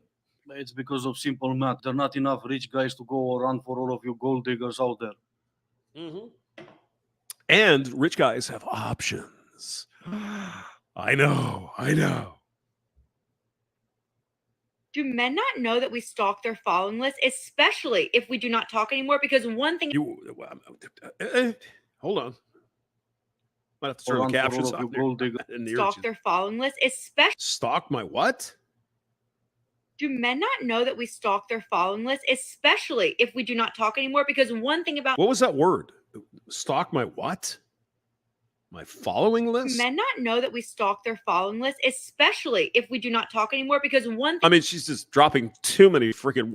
It's because of simple math. There are not enough rich guys to go around for all of you gold diggers out there. Mm-hmm. And rich guys have options. I know. Do men not know that we stalk their following list, especially if we do not talk anymore? Because one thing... Hold on. Might have to turn the captions on there. Stalk their following list, especially... Stalk my what? Do men not know that we stalk their following list, especially if we do not talk anymore? Because one thing about... What was that word? Stalk my what? My following list? Do men not know that we stalk their following list, especially if we do not talk anymore? Because one thing... I mean, she's just dropping too many freaking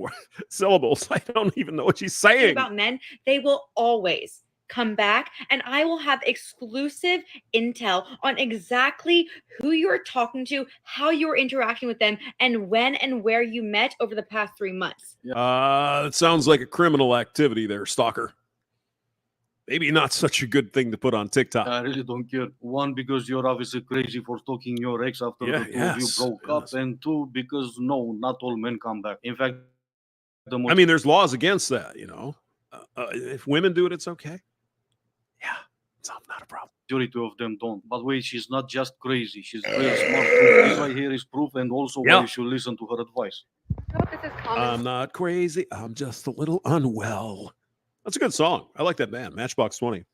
syllables. I don't even know what she's saying. About men, they will always come back, and I will have exclusive intel on exactly who you're talking to, how you're interacting with them, and when and where you met over the past 3 months. It sounds like a criminal activity there, stalker. Maybe not such a good thing to put on TikTok. I really don't care. One, because you're obviously crazy for stalking your ex after the two of you broke up. And two, because no, not all men come back. In fact, I mean, there's laws against that, if women do it, it's okay. Yeah, it's not a problem. Majority of them don't. But wait, she's not just crazy. She's very smart. This right here is proof, and also why you should listen to her advice. I'm not crazy. I'm just a little unwell. That's a good song. I like that band, Matchbox 20.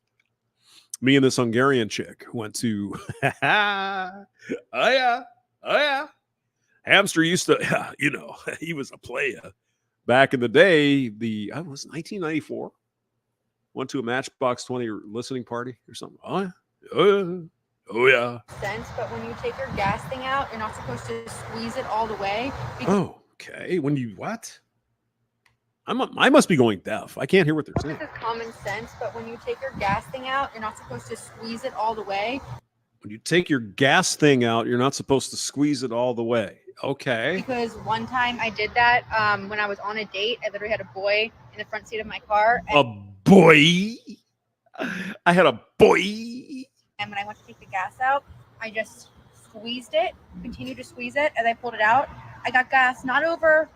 Me and this Hungarian chick went to, oh yeah. Hamster used to, he was a player. Back in the day, I was 1994. Went to a Matchbox 20 listening party or something. Oh yeah. Sense, but when you take your gas thing out, you're not supposed to squeeze it all the way. Oh, okay. When you what? I must be going deaf. I can't hear what they're saying. This is common sense, but when you take your gas thing out, you're not supposed to squeeze it all the way. When you take your gas thing out, you're not supposed to squeeze it all the way. Okay. Because one time I did that when I was on a date. I literally had a boy in the front seat of my car. A boy? I had a boy. And when I went to take the gas out, I just squeezed it, continued to squeeze it. As I pulled it out, I got gas not over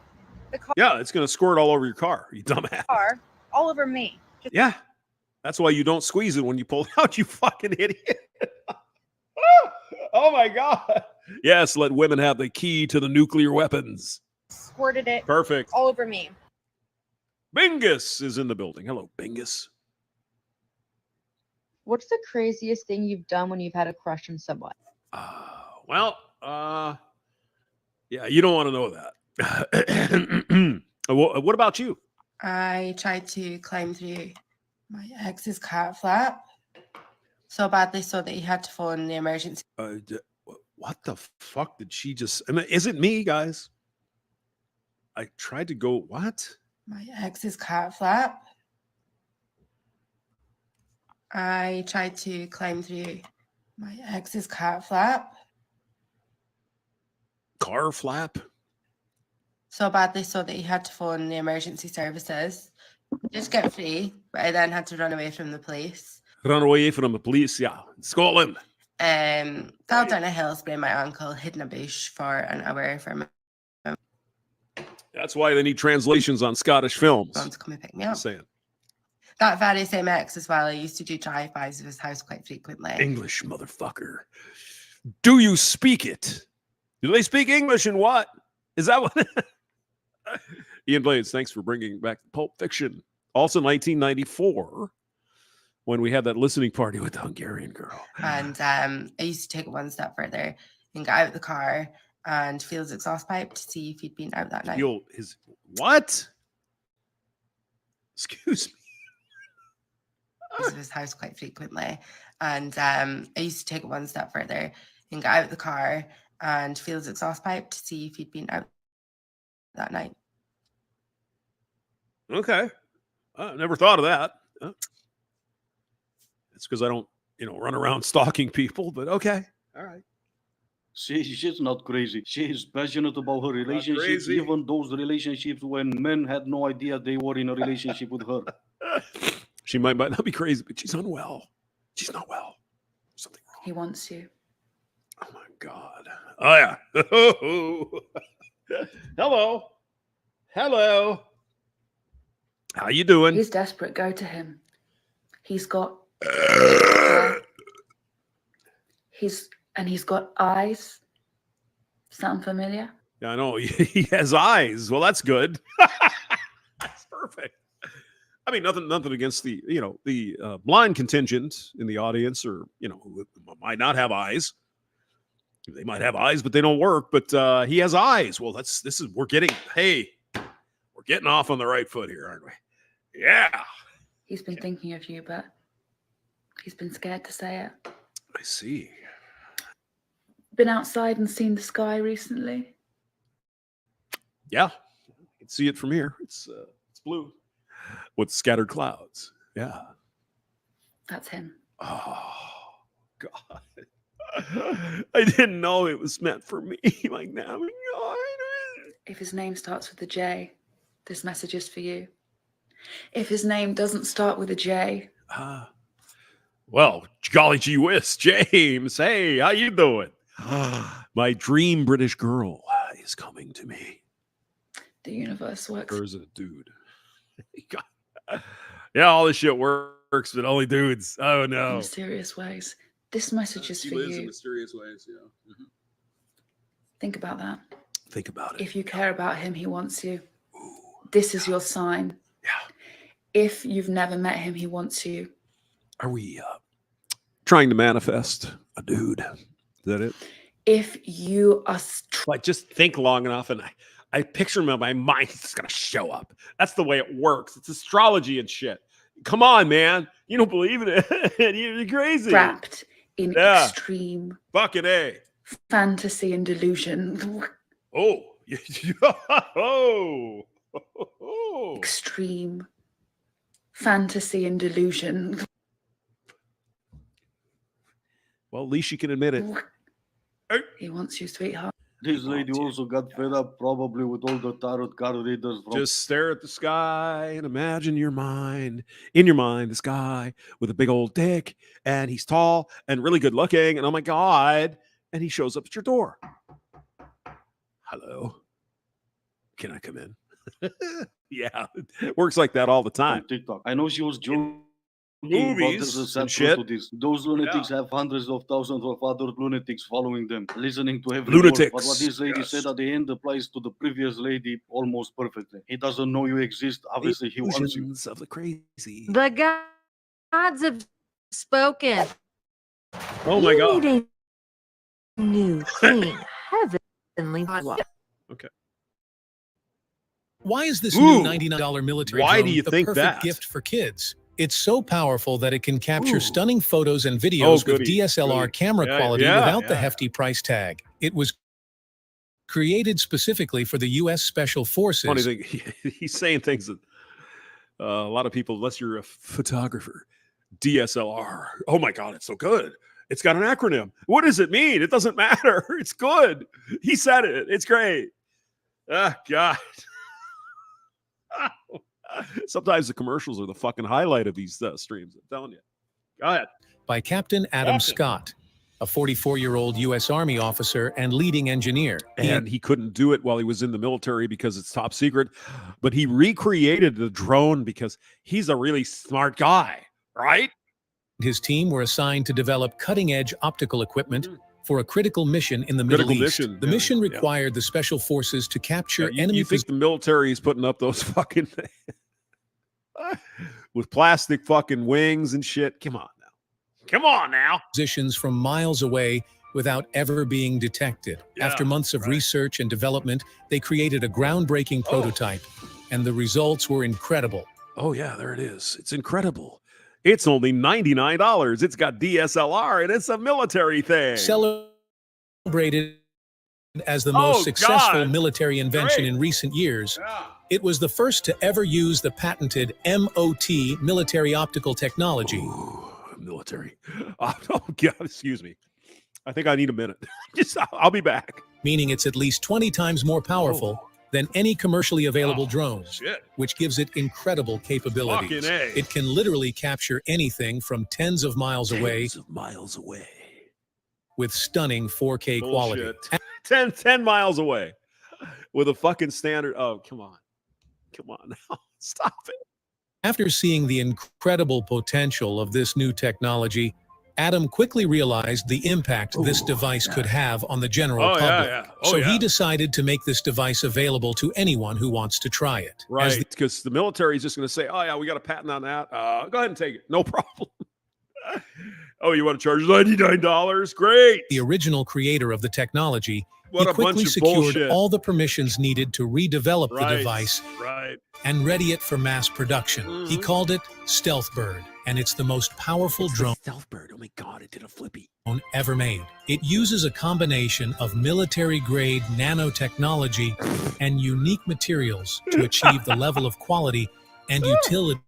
the car. Yeah, it's going to squirt all over your car, you dumbass. All over me. Yeah. That's why you don't squeeze it when you pull it out, you fucking idiot. Oh my God. Yes, let women have the key to the nuclear weapons. Squirted it. Perfect. All over me. Bingus is in the building. Hello, Bingus. What's the craziest thing you've done when you've had a crush on someone? Yeah, you don't want to know that. What about you? I tried to climb through my ex's car flap so badly so that he had to phone the emergency. What the fuck did she just... I mean, is it me, guys? I tried to go... What? My ex's car flap. I tried to climb through my ex's car flap. Car flap? So badly so that he had to phone the emergency services. Just get free, but I then had to run away from the police. Run away from the police, yeah. In Scotland. Fell down a hill, sprained my ankle, hid in a bush for an hour for my That's why they need translations on Scottish films. mom to come and pick me up. Saying. That very same ex as well. I used to do drive-bys of his house quite frequently. English, motherfucker. Do you speak it? Do they speak English and what? Is that what? Ian Blades, thanks for bringing back Pulp Fiction. Also 1994, when we had that listening party with the Hungarian girl. And I used to take it one step further and get out of the car and feel his exhaust pipe to see if he'd been out that night. Feel his what? Excuse me. Of his house quite frequently. And I used to take it one step further and get out of the car and feel his exhaust pipe to see if he'd been out that night. Okay. I never thought of that. It's because I don't, run around stalking people, but okay. All right. She's not crazy. She is passionate about her relationships, crazy. even those relationships when men had no idea they were in a relationship with her. She might not be crazy, but she's unwell. She's not well. Something wrong. He wants you. Oh my God. Oh yeah. Hello. Hello. How you doing? He's desperate. Go to him. He's got he's got eyes. Sound familiar? Yeah, I know. He has eyes. Well, that's good. That's perfect. I mean, nothing against the, the blind contingent in the audience, or, who might not have eyes. They might have eyes, but they don't work. But he has eyes. Well, we're getting off on the right foot here, aren't we? Yeah. He's been thinking of you, but he's been scared to say it. I see. Been outside and seen the sky recently? Yeah. You can see it from here. It's blue with scattered clouds. Yeah. That's him. Oh, God. I didn't know it was meant for me. Like now. If his name starts with a J, this message is for you. If his name doesn't start with a J. Well, golly gee whiz, James. Hey, how you doing? My dream British girl is coming to me. The universe works. Or is it a dude? Yeah, all this shit works, but only dudes. Oh In no. mysterious ways. This message is for you. In mysterious ways, yeah. Mm-hmm. Think about that. Think about it. If you care about him, he wants you. This is your sign. Yeah. If you've never met him, he wants you. Are we trying to manifest a dude? Is that it? If you are Like, just think long enough, and I picture him in my mind. He's gonna show up. That's the way it works. It's astrology and shit. Come on, man. You don't believe in it. You're crazy. Wrapped in extreme fucking A. fantasy and delusion. Oh. Oh. Extreme fantasy and delusion. Well, at least you can admit it. He wants you, sweetheart. This lady also got fed up probably with all the tarot card readers. Just stare at the sky and imagine in your mind, this guy with a big old dick, and he's tall and really good looking, and oh my God, and he shows up at your door. Hello. Can I come in? Yeah, it works like that all the time. TikTok. I know she was joking. Movies and shit. Those lunatics have hundreds of thousands of other lunatics following them, listening to every Lunatics. word. But what this lady said at the end applies to the previous lady almost perfectly. He doesn't know you exist. Obviously, he wants you. Illusions of the crazy. The gods have spoken. Oh my God. You need a new clean heavenly body. Okay. Why is this Ooh. new $99 military Why drone do you the think perfect that? gift for kids? It's so powerful that it can capture Ooh. stunning photos and videos with goody, DSLR goody. camera Yeah, quality yeah, without the yeah. hefty price tag. It was created specifically for the U.S. Special Forces. Funny thing, he's saying things that a lot of people, unless you're a photographer, DSLR. Oh my God, it's so good. It's got an acronym. What does it mean? It doesn't matter. It's good. He said it. It's great. Ah, God. Sometimes the commercials are the fucking highlight of these streams. I'm telling you. Go ahead. By Captain Adam Scott, a 44-year-old U.S. Army officer and leading engineer. And he couldn't do it while he was in the military because it's top secret. But he recreated the drone because he's a really smart guy, right? His team were assigned to develop cutting-edge optical equipment for a critical mission in the Middle East. The mission required the Special Forces to capture enemy You think the military is putting up those fucking things with plastic fucking wings and shit? Come on now. Come on now. positions from miles away without ever being detected. After months of research and development, they created a groundbreaking prototype, and the results were incredible. Oh, yeah, there it is. It's incredible. It's only $99. It's got DSLR, and it's a military thing. Celebrated as the most successful military invention in recent years, it was the first to ever use the patented MOT, military optical technology. Ooh, military. Oh, God, excuse me. I think I need a minute. I'll be back. Meaning it's at least 20 times more powerful than any commercially available drones, which gives it incredible capabilities. It can literally capture anything from tens of miles away with stunning 4K quality. 10 miles away with a fucking standard. Oh, come on. Come on now. Stop it. After seeing the incredible potential of this new technology, Adam quickly realized the impact this device could have on the general public. So he decided to make this device available to anyone who wants to try it. Right, because the military is just going to say, oh, yeah, we got a patent on that. Go ahead and take it. No problem. Oh, you want to charge $99? Great. The original creator of the technology, What he a quickly bunch of secured bullshit. all the permissions needed to redevelop the device and ready it for mass production. He called it Stealth Bird, and it's the most powerful drone Stealth Bird. Oh my God, it did a flippy. ever made. It uses a combination of military-grade nanotechnology and unique materials to achieve the level of quality and utility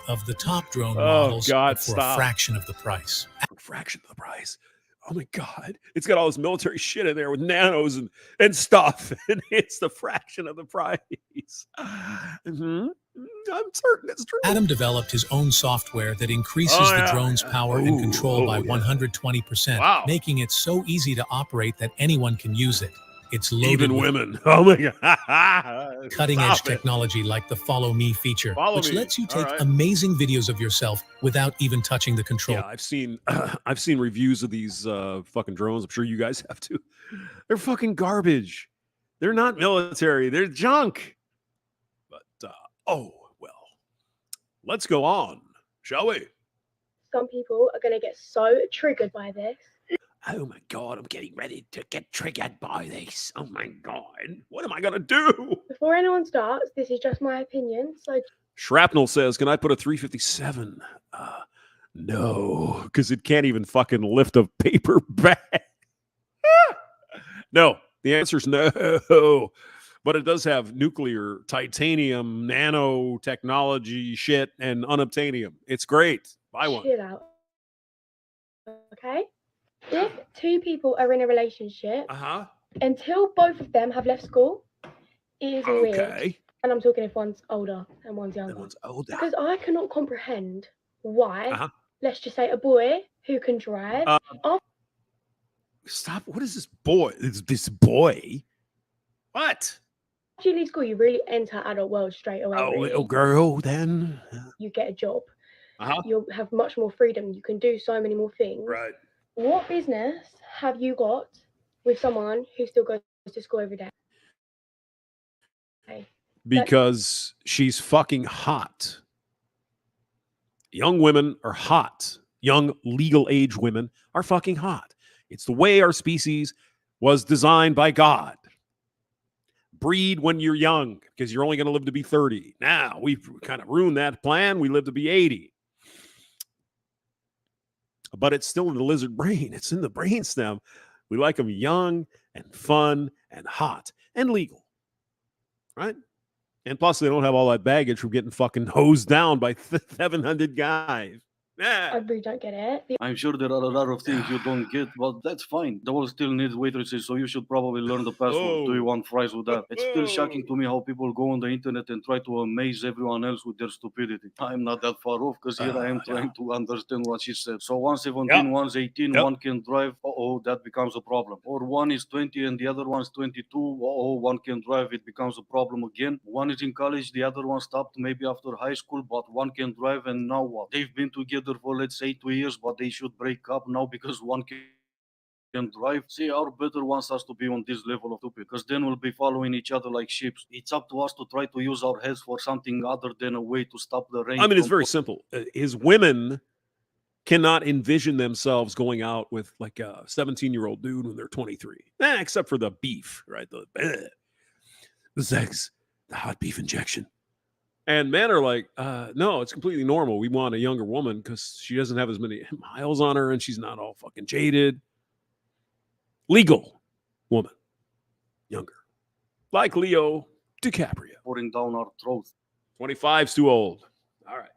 of the top drone models but for a fraction of the price. A fraction of the price. Oh my God. It's got all this military shit in there with nanos and stuff. And it's the fraction of the price. I'm certain it's true. Adam developed his own software that increases the drone's power and control by 120%, making it so easy to operate that anyone can use it. It's loaded Even with women. Oh my God. cutting-edge technology like the Follow Me feature, which lets you take right. amazing videos of yourself without even touching the control. Yeah, I've seen reviews of these fucking drones. I'm sure you guys have too. They're fucking garbage. They're not military. They're junk. But oh well. Let's go on, shall we? Some people are going to get so triggered by this. Oh my God, I'm getting ready to get triggered by this. Oh my God. What am I going to do? Before anyone starts, this is just my opinion. So Shrapnel says, can I put a 357? No, because it can't even fucking lift a paper bag. No, the answer is no. But it does have nuclear, titanium, nanotechnology shit, and unobtainium. It's great. Buy one. chill out. Okay? If two people are in a relationship, until both of them have left school, it is weird. And I'm talking if one's older and one's younger. Because I cannot comprehend why, let's just say a boy who can drive, Stop. What is this boy? This boy? What? after you leave school, you really enter adult world straight away. Oh, really. little girl, then. You get a job. You'll have much more freedom. You can do so many more things. Right. What business have you got with someone who still goes to school every day? Because she's fucking hot. Young women are hot. Young legal age women are fucking hot. It's the way our species was designed by God. Breed when you're young because you're only going to live to be 30. Now we've kind of ruined that plan. We live to be 80. But it's still in the lizard brain. It's in the brainstem. We like them young and fun and hot and legal. Right? And plus, they don't have all that baggage from getting fucking hosed down by 700 guys. I really don't get it. I'm sure there are a lot of things you don't get, but that's fine. The world still needs waitresses, so you should probably learn the password. Do you want fries with that? It's still shocking to me how people go on the internet and try to amaze everyone else with their stupidity. I'm not that far off, because here I am trying to understand what she said. So one's 17, one's 18, one can drive. Uh-oh, that becomes a problem. Or one is 20 and the other one's 22. Uh-oh, one can drive. It becomes a problem again. One is in college, the other one stopped maybe after high school, but one can drive, and now what? They've been together for, let's say, 2 years, but they should break up now because one can drive. See, our better wants us to be on this level of stupid, because then we'll be following each other like sheep. It's up to us to try to use our heads for something other than a way to stop the rain. I mean, it's very simple. His women cannot envision themselves going out with like a 17-year-old dude when they're 23. Except for the beef, right? The sex, the hot beef injection. And men are like, no, it's completely normal. We want a younger woman because she doesn't have as many miles on her and she's not all fucking jaded. Legal woman, younger. Like Leo DiCaprio. Pouring down our throats. 25's too old. All right.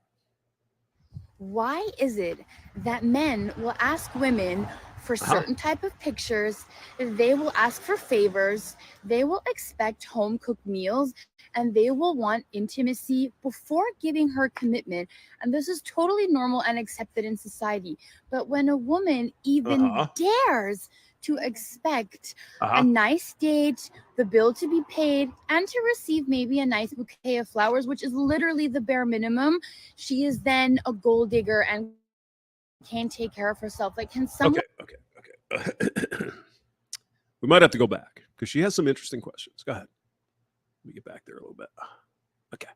Why is it that men will ask women for certain type of pictures, they will ask for favors, they will expect home-cooked meals, and they will want intimacy before giving her commitment? And this is totally normal and accepted in society. But when a woman even dares to expect a nice date, the bill to be paid, and to receive maybe a nice bouquet of flowers, which is literally the bare minimum, she is then a gold digger and can't take care of herself. Like, can someone... Okay. We might have to go back because she has some interesting questions. Go ahead. Let me get back there a little bit. Okay.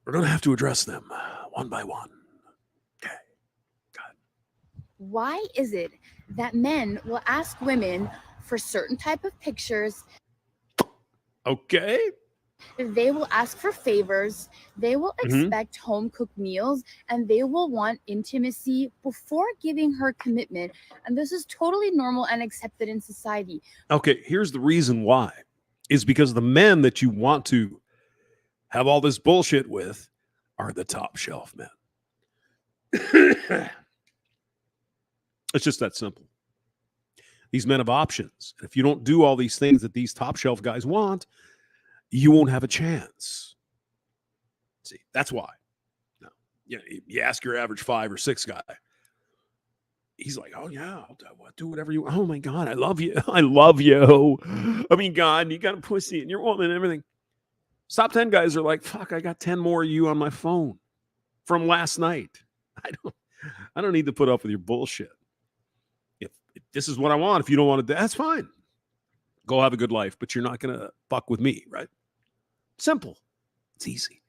We're going to have to address them one by one. Okay. Go ahead. Why is it that men will ask women for certain type of pictures? Okay. They will ask for favors, they will expect home-cooked meals, and they will want intimacy before giving her commitment. And this is totally normal and accepted in society. Okay, here's the reason why. Is because the men that you want to have all this bullshit with are the top shelf men. It's just that simple. These men have options. If you don't do all these things that these top shelf guys want, you won't have a chance. See, that's why. No, you ask your average 5 or 6 guy. He's like, oh, yeah, I'll do whatever you want. Oh, my God, I love you. I love you. I mean, God, you got a pussy and you're a woman and everything. Top 10 guys are like, fuck, I got 10 more of you on my phone from last night. I don't need to put up with your bullshit. If this is what I want, if you don't want to, that's fine. Go have a good life, but you're not going to fuck with me, right? Simple. It's easy.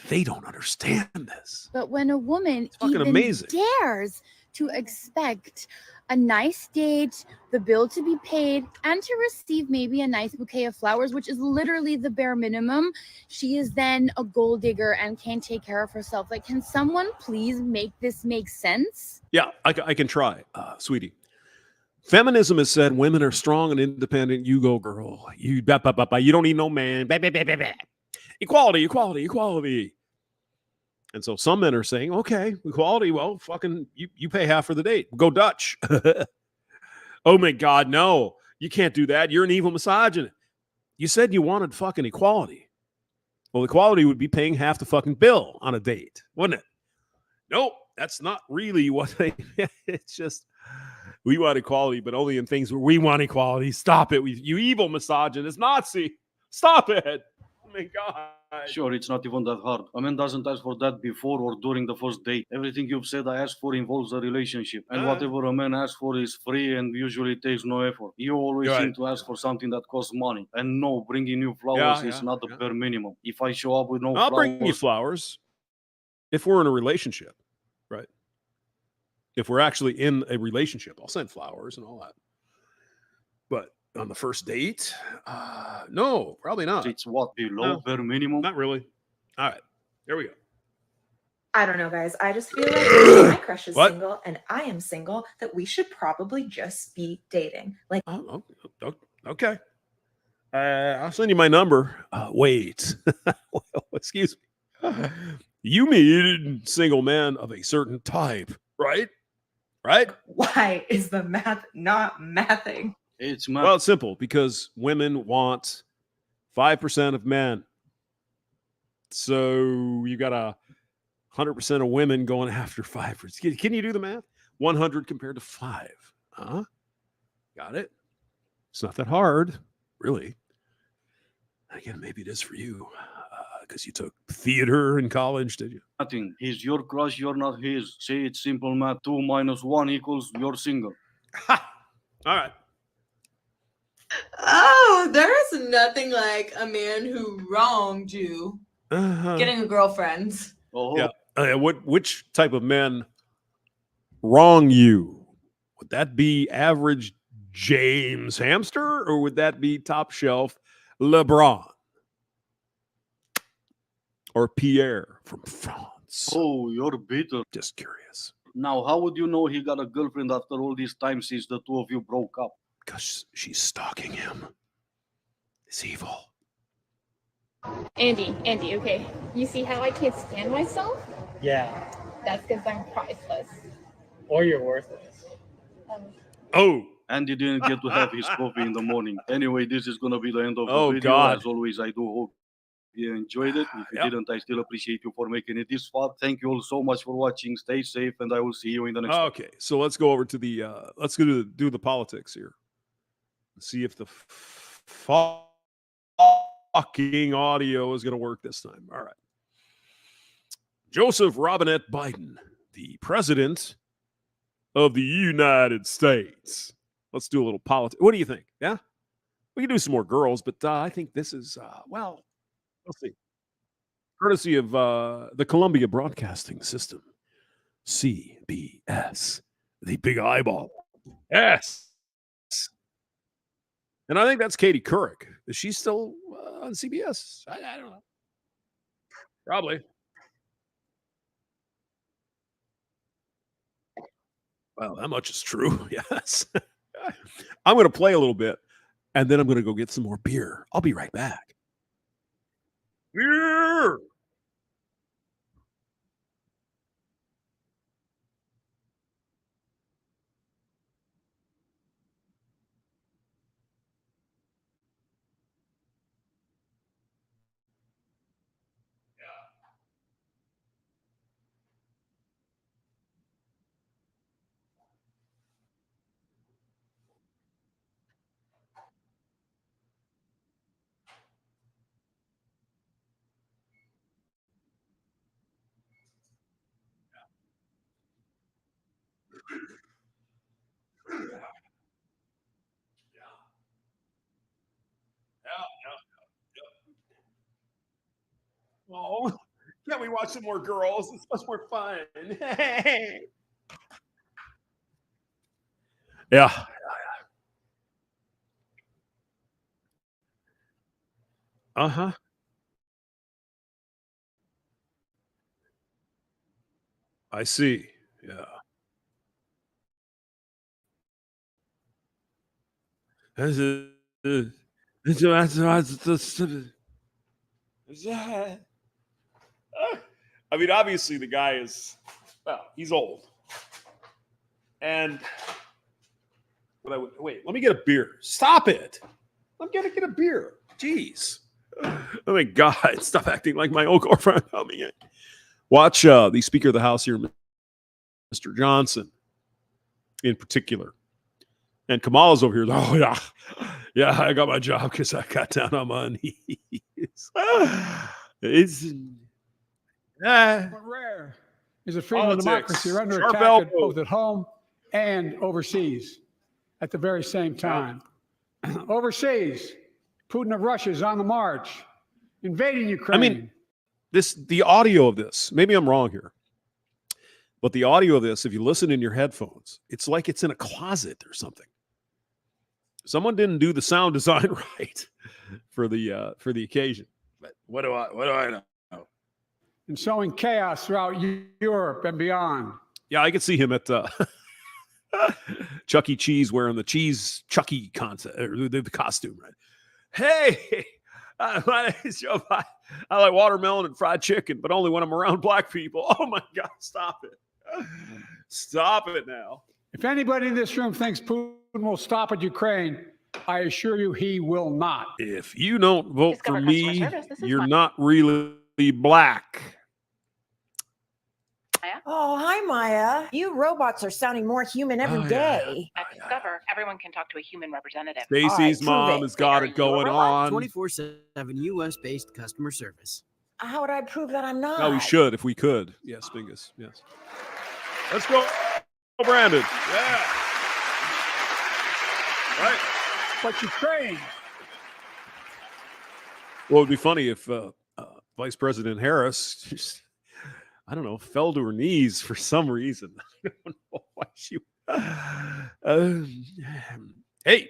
They don't understand this. But when a woman fucking even amazing. dares to expect a nice date, the bill to be paid, and to receive maybe a nice bouquet of flowers, which is literally the bare minimum, she is then a gold digger and can't take care of herself. Like, can someone please make this make sense? Yeah, I can try, sweetie. Feminism has said women are strong and independent. You go, girl. You don't need no man. Equality, equality, equality. And so some men are saying, okay, equality. Well, fucking, you pay half for the date. Go Dutch. Oh my God, no. You can't do that. You're an evil misogynist. You said you wanted fucking equality. Well, equality would be paying half the fucking bill on a date, wouldn't it? Nope, that's not really what they... It's just... We want equality, but only in things where we want equality. Stop it. You evil misogynist Nazi. Stop it. Oh my God. Sure, it's not even that hard. A man doesn't ask for that before or during the first date. Everything you've said I asked for involves a relationship. And whatever a man asks for is free and usually takes no effort. You always seem to ask for something that costs money. And no, bringing you flowers is not the bare minimum. If I show up with no I'll flowers... bring you flowers if we're in a relationship, right? If we're actually in a relationship, I'll send flowers and all that. But on the first date, no, probably not. It's what, below bare minimum? Not really. All right, there we go. I don't know, guys. I just feel like if my crush is What? single and I am single, that we should probably just be dating. Like, Okay. I'll send you my number. Wait. Well, excuse me. You mean single men of a certain type, right? Right? why is the math not mathing? It's Well, it's simple because women want 5% of men. So you got 100% of women going after 5%. Can you do the math? 100 compared to 5. Huh? Got it? It's not that hard, really. Again, maybe it is for you because you took theater in college, did you? Nothing. He's your crush, you're not his. Say it's simple math. 2 minus 1 equals you're single. All right. Oh, there is nothing like a man who wronged you getting a girlfriend. Yeah. Which type of men wrong you, would that be average James Hamster or would that be top shelf LeBron or Pierre from France? Oh, you're bitter. Just curious. Now, how would you know he got a girlfriend after all this time since the two of you broke up? Because she's stalking him. It's evil. Andy, okay. You see how I can't stand myself? Yeah. That's because I'm priceless. Or you're worthless. Oh. Andy didn't get to have his coffee in the morning. Anyway, this is going to be the end of the Oh, video. God. As always, I do hope you enjoyed it. If you didn't, I still appreciate you for making it this far. Thank you all so much for watching. Stay safe, and I will see you in the next one. Okay, so let's go over to the let's go to do the politics here. See if the fucking audio is going to work this time. All right. Joseph Robinette Biden, the president of the United States. Let's do a little politics. What do you think? Yeah, we can do some more girls, but I think this is well, we'll see. Courtesy of the Columbia Broadcasting System, CBS, the big eyeball. Yes. And I think that's Katie Couric. Is she still on CBS? I don't know. Probably. Well, that much is true. Yes. I'm going to play a little bit, and then I'm going to go get some more beer. I'll be right back. Beer! Oh, can't we watch some more girls? It's much more fun. Yeah. Uh-huh. I see. Yeah. I mean, obviously the guy is, well, he's old. And but wait, let me get a beer. Stop it. I'm gonna get a beer. Jeez. Oh my God, stop acting like my old girlfriend coming in. Watch the Speaker of the House here, Mr. Johnson, in particular. And Kamala's over here. Oh, yeah. Yeah, I got my job because I got down on my knees. It's rare is a freedom of democracy are under Sharp attack elbow. both at home and overseas at the very same time. Overseas, Putin of Russia is on the march, invading Ukraine. I mean, the audio of this, maybe I'm wrong here, but the audio of this, if you listen in your headphones, it's like it's in a closet or something. Someone didn't do the sound design right for the occasion. But what do I know? and sowing chaos throughout Europe and beyond. Yeah, I could see him at Chuck E. Cheese wearing the cheese Chucky the costume, right? Hey, my name is Joe Biden. I like watermelon and fried chicken, but only when I'm around black people. Oh my God, stop it. Stop it now. If anybody in this room thinks Putin will stop at Ukraine, I assure you he will not. If you don't vote for me, you're not really black. Oh, hi, Maya. You robots are sounding more human every day. At Discover, everyone can talk to a human representative. Stacey's mom has got it going on. 24/7 U.S.-based customer service. How would I prove that I'm not? No, we should if we could. Yes, Bingus. Yes. Let's go, Brandon. Yeah. Right. But Ukraine. Well, it'd be funny if Vice President Harris just, I don't know, fell to her knees for some reason. I don't know Hey,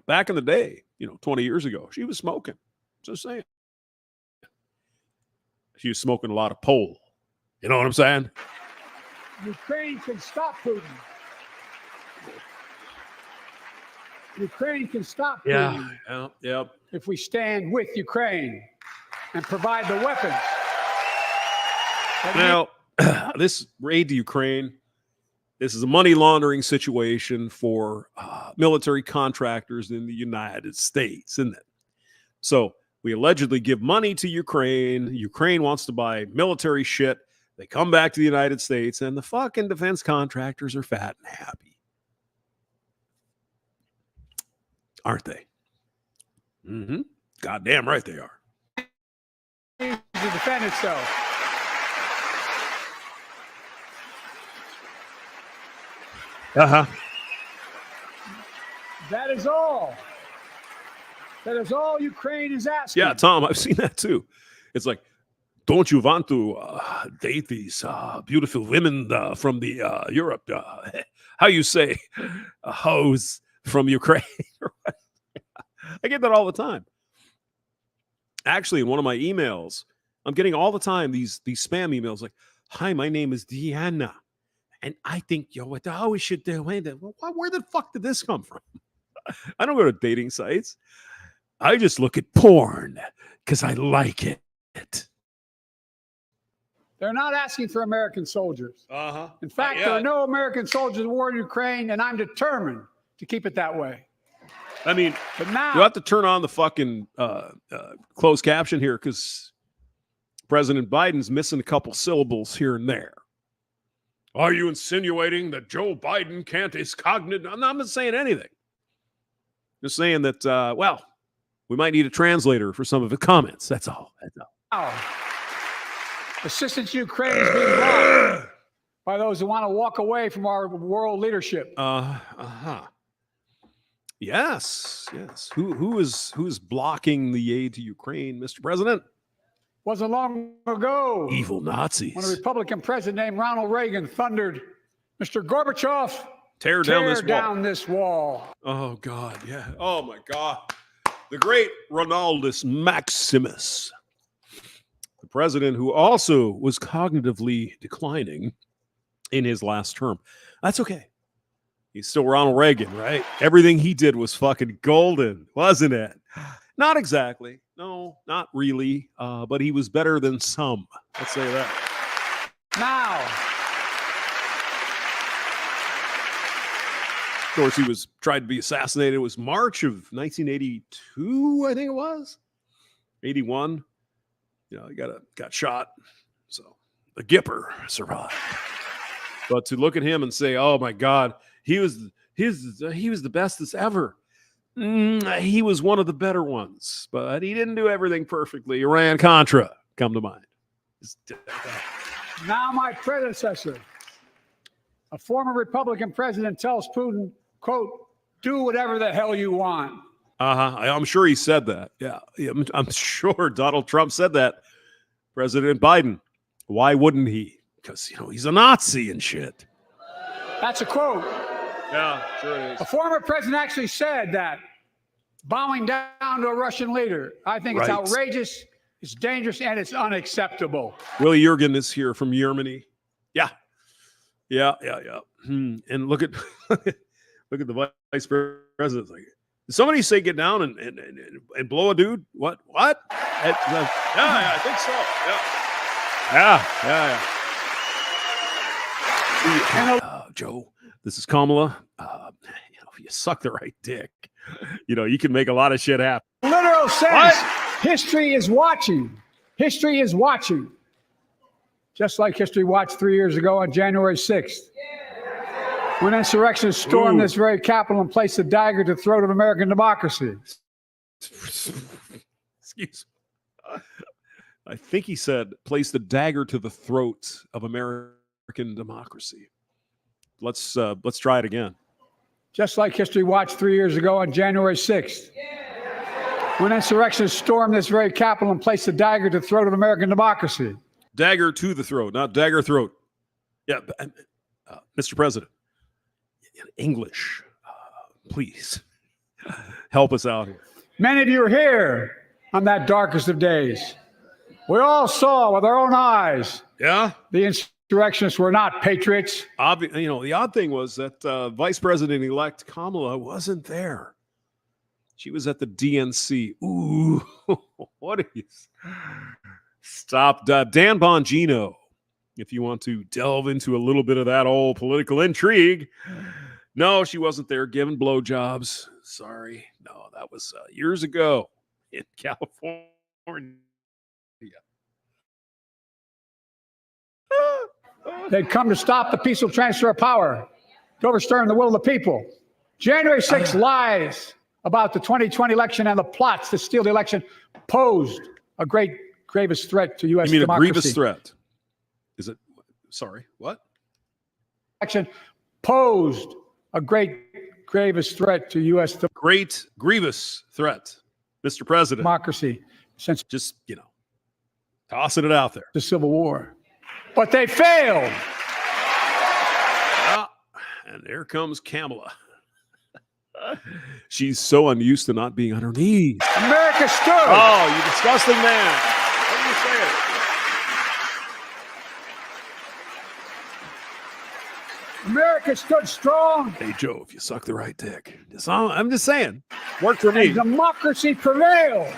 back in the day, 20 years ago, she was smoking. Just saying. She was smoking a lot of pole. You know what I'm saying? Ukraine can stop Putin. Ukraine can stop Putin. Yeah. If we stand with Ukraine and provide the weapons. Now, this raid to Ukraine, this is a money laundering situation for military contractors in the United States, isn't it? So we allegedly give money to Ukraine. Ukraine wants to buy military shit. They come back to the United States, and the fucking defense contractors are fat and happy. Aren't they? Mm-hmm. Goddamn right they are. To defend itself. Uh-huh. That is all. That is all Ukraine is asking. Yeah, Tom, I've seen that too. It's like, don't you want to date these beautiful women from the Europe? How you say, hoes from Ukraine? I get that all the time. Actually, in one of my emails, I'm getting all the time these spam emails like, "Hi, my name is Deanna, and I think how we should do it." Where the fuck did this come from? I don't go to dating sites. I just look at porn because I like it. They're not asking for American soldiers. Uh-huh. In fact, there are no American soldiers in war in Ukraine, and I'm determined to keep it that way. I mean, but now you have to turn on the fucking closed caption here because President Biden's missing a couple syllables here and there. Are you insinuating that Joe Biden can't is cognizant? I'm not saying anything. Just saying that, we might need a translator for some of the comments. That's all. Assistance to Ukraine is being blocked by those who want to walk away from our world leadership. Yes. Who is blocking the aid to Ukraine, Mr. President? Wasn't long ago. Evil Nazis. When a Republican president named Ronald Reagan thundered, "Mr. Gorbachev, tear down this wall." Oh, God, yeah. Oh, my God. The great Ronaldus Maximus. The president who also was cognitively declining in his last term. That's okay. He's still Ronald Reagan, right? Everything he did was fucking golden, wasn't it? Not exactly. No, not really. But he was better than some. Let's say that. Now. Of course, he was tried to be assassinated. It was March of 1982, I think it was. 81. He got shot. So the Gipper survived. But to look at him and say, "Oh my God, he was the bestest ever." He was one of the better ones, but he didn't do everything perfectly. Iran-Contra come to mind. Now my predecessor, a former Republican president, tells Putin, quote, "Do whatever the hell you want." I'm sure he said that. Yeah, I'm sure Donald Trump said that. President Biden, why wouldn't he? Because, he's a Nazi and shit. That's a quote. Yeah, sure it is. A former president actually said that bowing down to a Russian leader, I think it's outrageous, it's dangerous, and it's unacceptable. Willie Jurgen is here from Germany. Yeah. And look at the vice president. Like, did somebody say get down and blow a dude? What? Yeah, I think so. Yeah. Joe, this is Kamala. If you suck the right dick, you can make a lot of shit happen. Literal sense. History is watching. History is watching. Just like history watched 3 years ago on January 6th. When insurrectionists stormed this very Capitol and placed a dagger to the throat of American democracy. Excuse me. I think he said, place the dagger to the throat of American democracy. Let's try it again. Just like history watched 3 years ago on January 6th. When insurrectionists stormed this very Capitol and placed a dagger to the throat of American democracy. Dagger to the throat, not dagger throat. Yeah, Mr. President, in English. Please help us out here. Many of you are here on that darkest of days. We all saw with our own eyes. Yeah. The insurrectionists were not patriots. The odd thing was that Vice President-elect Kamala wasn't there. She was at the DNC. Ooh, what is? Stop. Dan Bongino, if you want to delve into a little bit of that old political intrigue. No, she wasn't there giving blowjobs. Sorry. No, that was years ago in California. They'd come to stop the peaceful transfer of power, to overturn the will of the people. January 6th lies about the 2020 election and the plots to steal the election posed a gravest threat to U.S. You mean democracy. a grievous threat? Is it? Sorry, what? Election posed a gravest threat to U.S. Great grievous threat, Mr. President. Democracy. Since just, tossing it out there. The Civil War. But they failed. And there comes Kamala. She's so unused to not being on her knees. America stood. Oh, you disgusting man. What are you saying? America stood strong. Hey, Joe, if you suck the right dick. I'm just saying. Work for me. And democracy prevailed.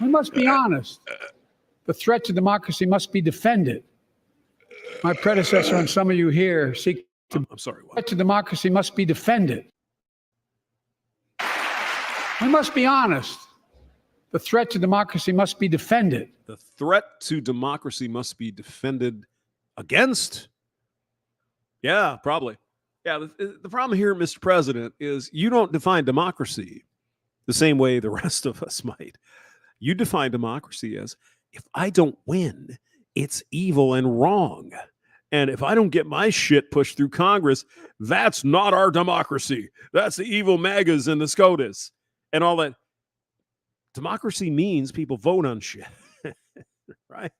We must be honest. The threat to democracy must be defended. My predecessor and some of you here seek to. I'm sorry. What? The threat to democracy must be defended. We must be honest. The threat to democracy must be defended. The threat to democracy must be defended against. Yeah, probably. Yeah, the problem here, Mr. President, is you don't define democracy the same way the rest of us might. You define democracy as, if I don't win, it's evil and wrong. And if I don't get my shit pushed through Congress, that's not our democracy. That's the evil MAGAs and the SCOTUS and all that. Democracy means people vote on shit, right?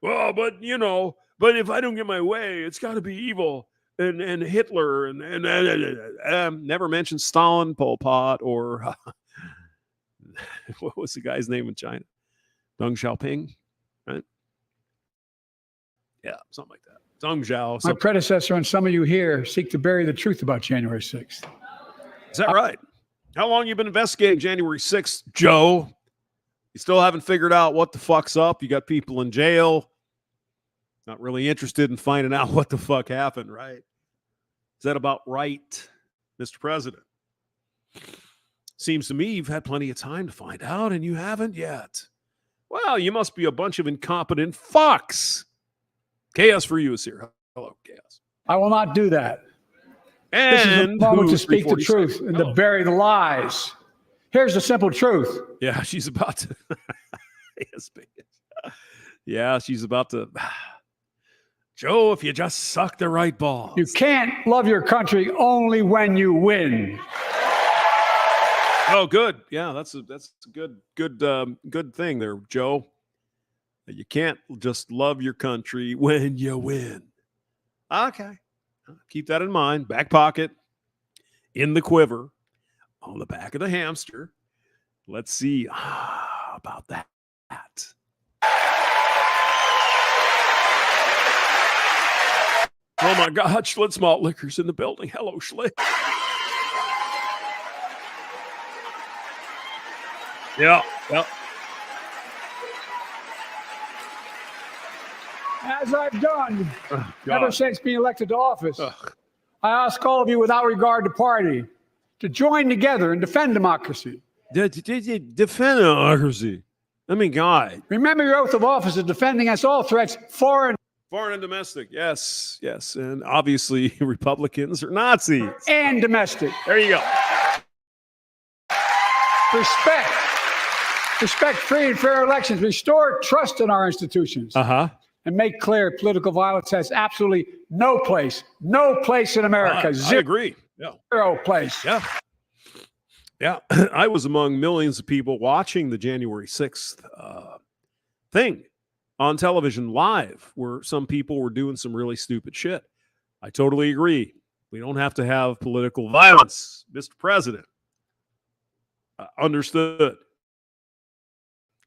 Well, but if I don't get my way, it's got to be evil and Hitler and never mentioned Stalin, Pol Pot, or what was the guy's name in China? Deng Xiaoping, right? Yeah, something like that. Deng Xiao. My predecessor and some of you here seek to bury the truth about January 6th. Is that right? How long you been investigating January 6th, Joe? You still haven't figured out what the fuck's up? You got people in jail. Not really interested in finding out what the fuck happened, right? Is that about right, Mr. President? Seems to me you've had plenty of time to find out, and you haven't yet. Well, you must be a bunch of incompetent fucks. Chaos for you is here. Hello, Chaos. I will not do that. And this is the moment to speak the 346. truth and to bury the lies. Here's the simple truth. Yeah, she's about to. Yes, yeah, she's about to. Joe, if you just suck the right balls. You can't love your country only when you win. Oh, good. Yeah, that's a good thing there, Joe. You can't just love your country when you win. Okay. Keep that in mind. Back pocket, in the quiver, on the back of the hamster. Let's see about that. Oh my God, Schlitz Malt Liquor's in the building. Hello, Schlitz. Yeah. As I've done ever since being elected to office, I ask all of you without regard to party to join together and defend democracy. Defend democracy. I mean, God. Remember your oath of office of defending against all threats, foreign and domestic. Yes. And obviously, Republicans are Nazis. And domestic. There you go. Respect free and fair elections. Restore trust in our institutions. And make clear political violence has absolutely no place in America. I agree. Yeah. Zero place. Yeah. I was among millions of people watching the January 6th thing on television live, where some people were doing some really stupid shit. I totally agree. We don't have to have political violence, Mr. President. Understood.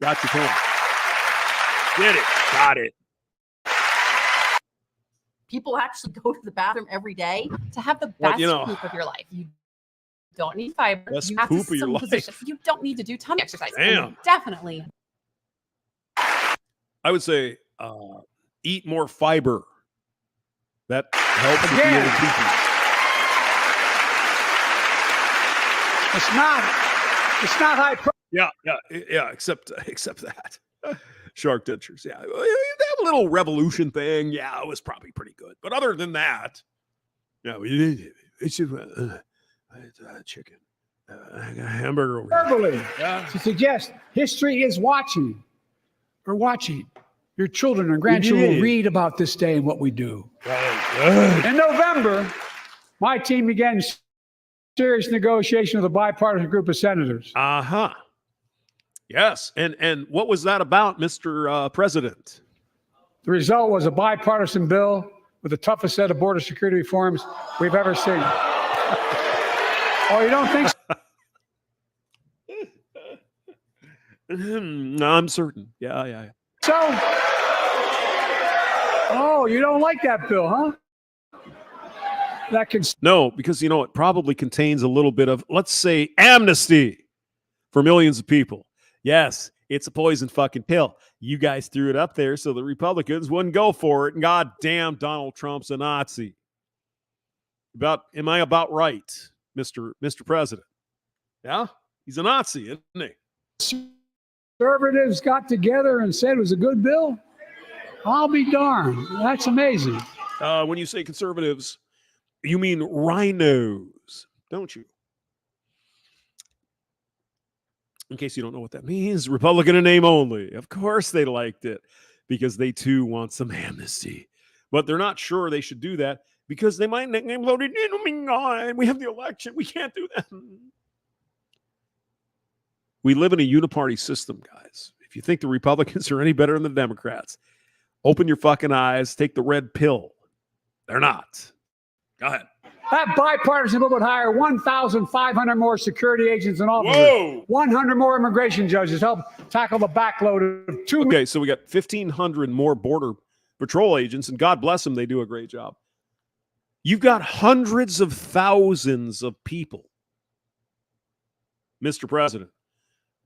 Got your point. Get it. Got it. People actually go to the bathroom every day to have the But, best you know, poop of your life. You don't need fiber. Best You have poop to of your some life. positions. You don't need to do tummy exercise. And Damn. definitely. I would say eat more fiber. That helps with the Again. other people. It's not high. Yeah. Except that. Shark dentures. Yeah. That little revolution thing. Yeah, it was probably pretty good. But other than that, it's just chicken. I got a hamburger over Verbally, Yeah. to suggest history is watching. Or watching. Your children and grandchildren will read about this day and what we do. In November, my team began serious negotiation with a bipartisan group of senators. Uh-huh. Yes. And what was that about, Mr. President? The result was a bipartisan bill with the toughest set of border security reforms we've ever seen. Oh, you don't think so? No, I'm certain. Yeah. So, you don't like that bill, huh? That can No, because, it probably contains a little bit of, let's say, amnesty for millions of people. Yes, it's a poison fucking pill. You guys threw it up there so the Republicans wouldn't go for it. And goddamn, Donald Trump's a Nazi. Am I about right, Mr. President? Yeah? He's a Nazi, isn't he? conservatives got together and said it was a good bill? I'll be darned. That's amazing. When you say conservatives, you mean rhinos, don't you? In case you don't know what that means, Republican in name only. Of course they liked it because they too want some amnesty. But they're not sure they should do that because they might nickname voted in. Oh my God, we have the election. We can't do that. We live in a uniparty system, guys. If you think the Republicans are any better than the Democrats, open your fucking eyes, take the red pill. They're not. Go ahead. That bipartisan bill would hire 1,500 more security agents and officers. Whoa! 100 more immigration judges help tackle the backload of 2 Okay, so we got 1,500 more border patrol agents, and God bless them, they do a great job. You've got hundreds of thousands of people, Mr. President,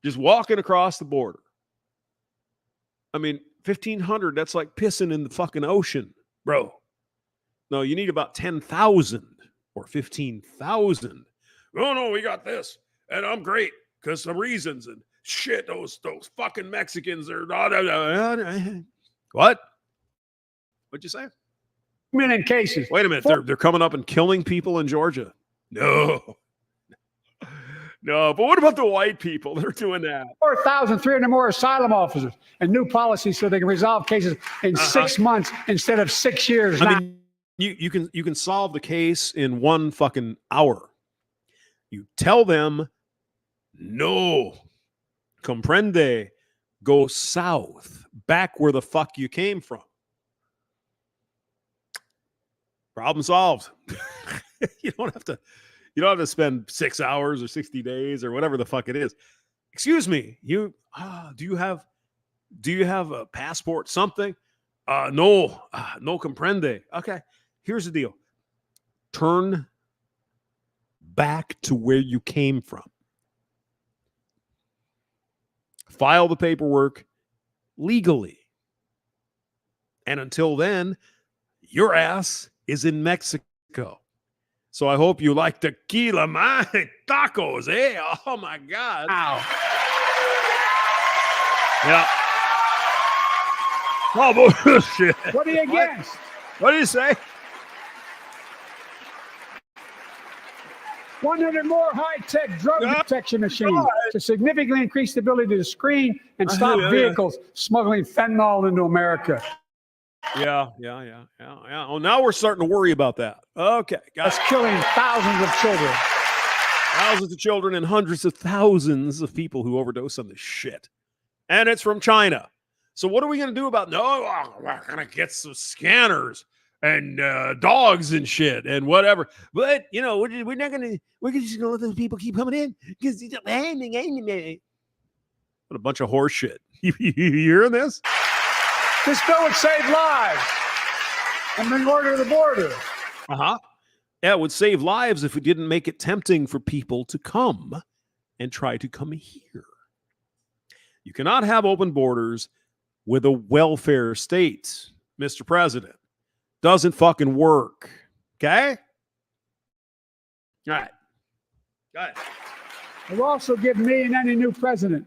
just walking across the border. I mean, 1,500, that's like pissing in the fucking ocean, bro. No, you need about 10,000 or 15,000. Oh, no, we got this. And I'm great because some reasons. And shit, those fucking Mexicans are... What? What'd you say? million cases. Wait a minute. They're coming up and killing people in Georgia. No. No, but what about the white people? They're doing that. 4,300 more asylum officers and new policies so they can resolve cases in 6 months instead of 6 years. I mean, you can solve the case in 1 fucking hour. You tell them, no, comprende, go south, back where the fuck you came from. Problem solved. You don't have to spend 6 hours or 60 days or whatever the fuck it is. Excuse me, do you have a passport, something? No comprende. Okay, here's the deal. Turn back to where you came from. File the paperwork legally. And until then, your ass is in Mexico. So I hope you like tequila, man. Tacos, eh? Oh, my God. Ow. Yeah. Oh, bullshit. What are you against? What do you say? 100 more high-tech drug detection machines to significantly increase the ability to screen and stop vehicles smuggling fentanyl into America. Yeah. Oh, now we're starting to worry about that. Okay. That's killing thousands of children. Thousands of children and hundreds of thousands of people who overdose on this shit. And it's from China. So what are we going to do about... No, we're going to get some scanners. and dogs and shit and whatever. But you know, we're not gonna. We're just gonna let those people keep coming in because what a bunch of horse shit. You hearing this? This bill would save lives and bring order to the border. Yeah, it would save lives if we didn't make it tempting for people to come and try to come here. You cannot have open borders with a welfare state, Mr. President. Doesn't fucking work. Okay? All right. Got it. It will also give me and any new president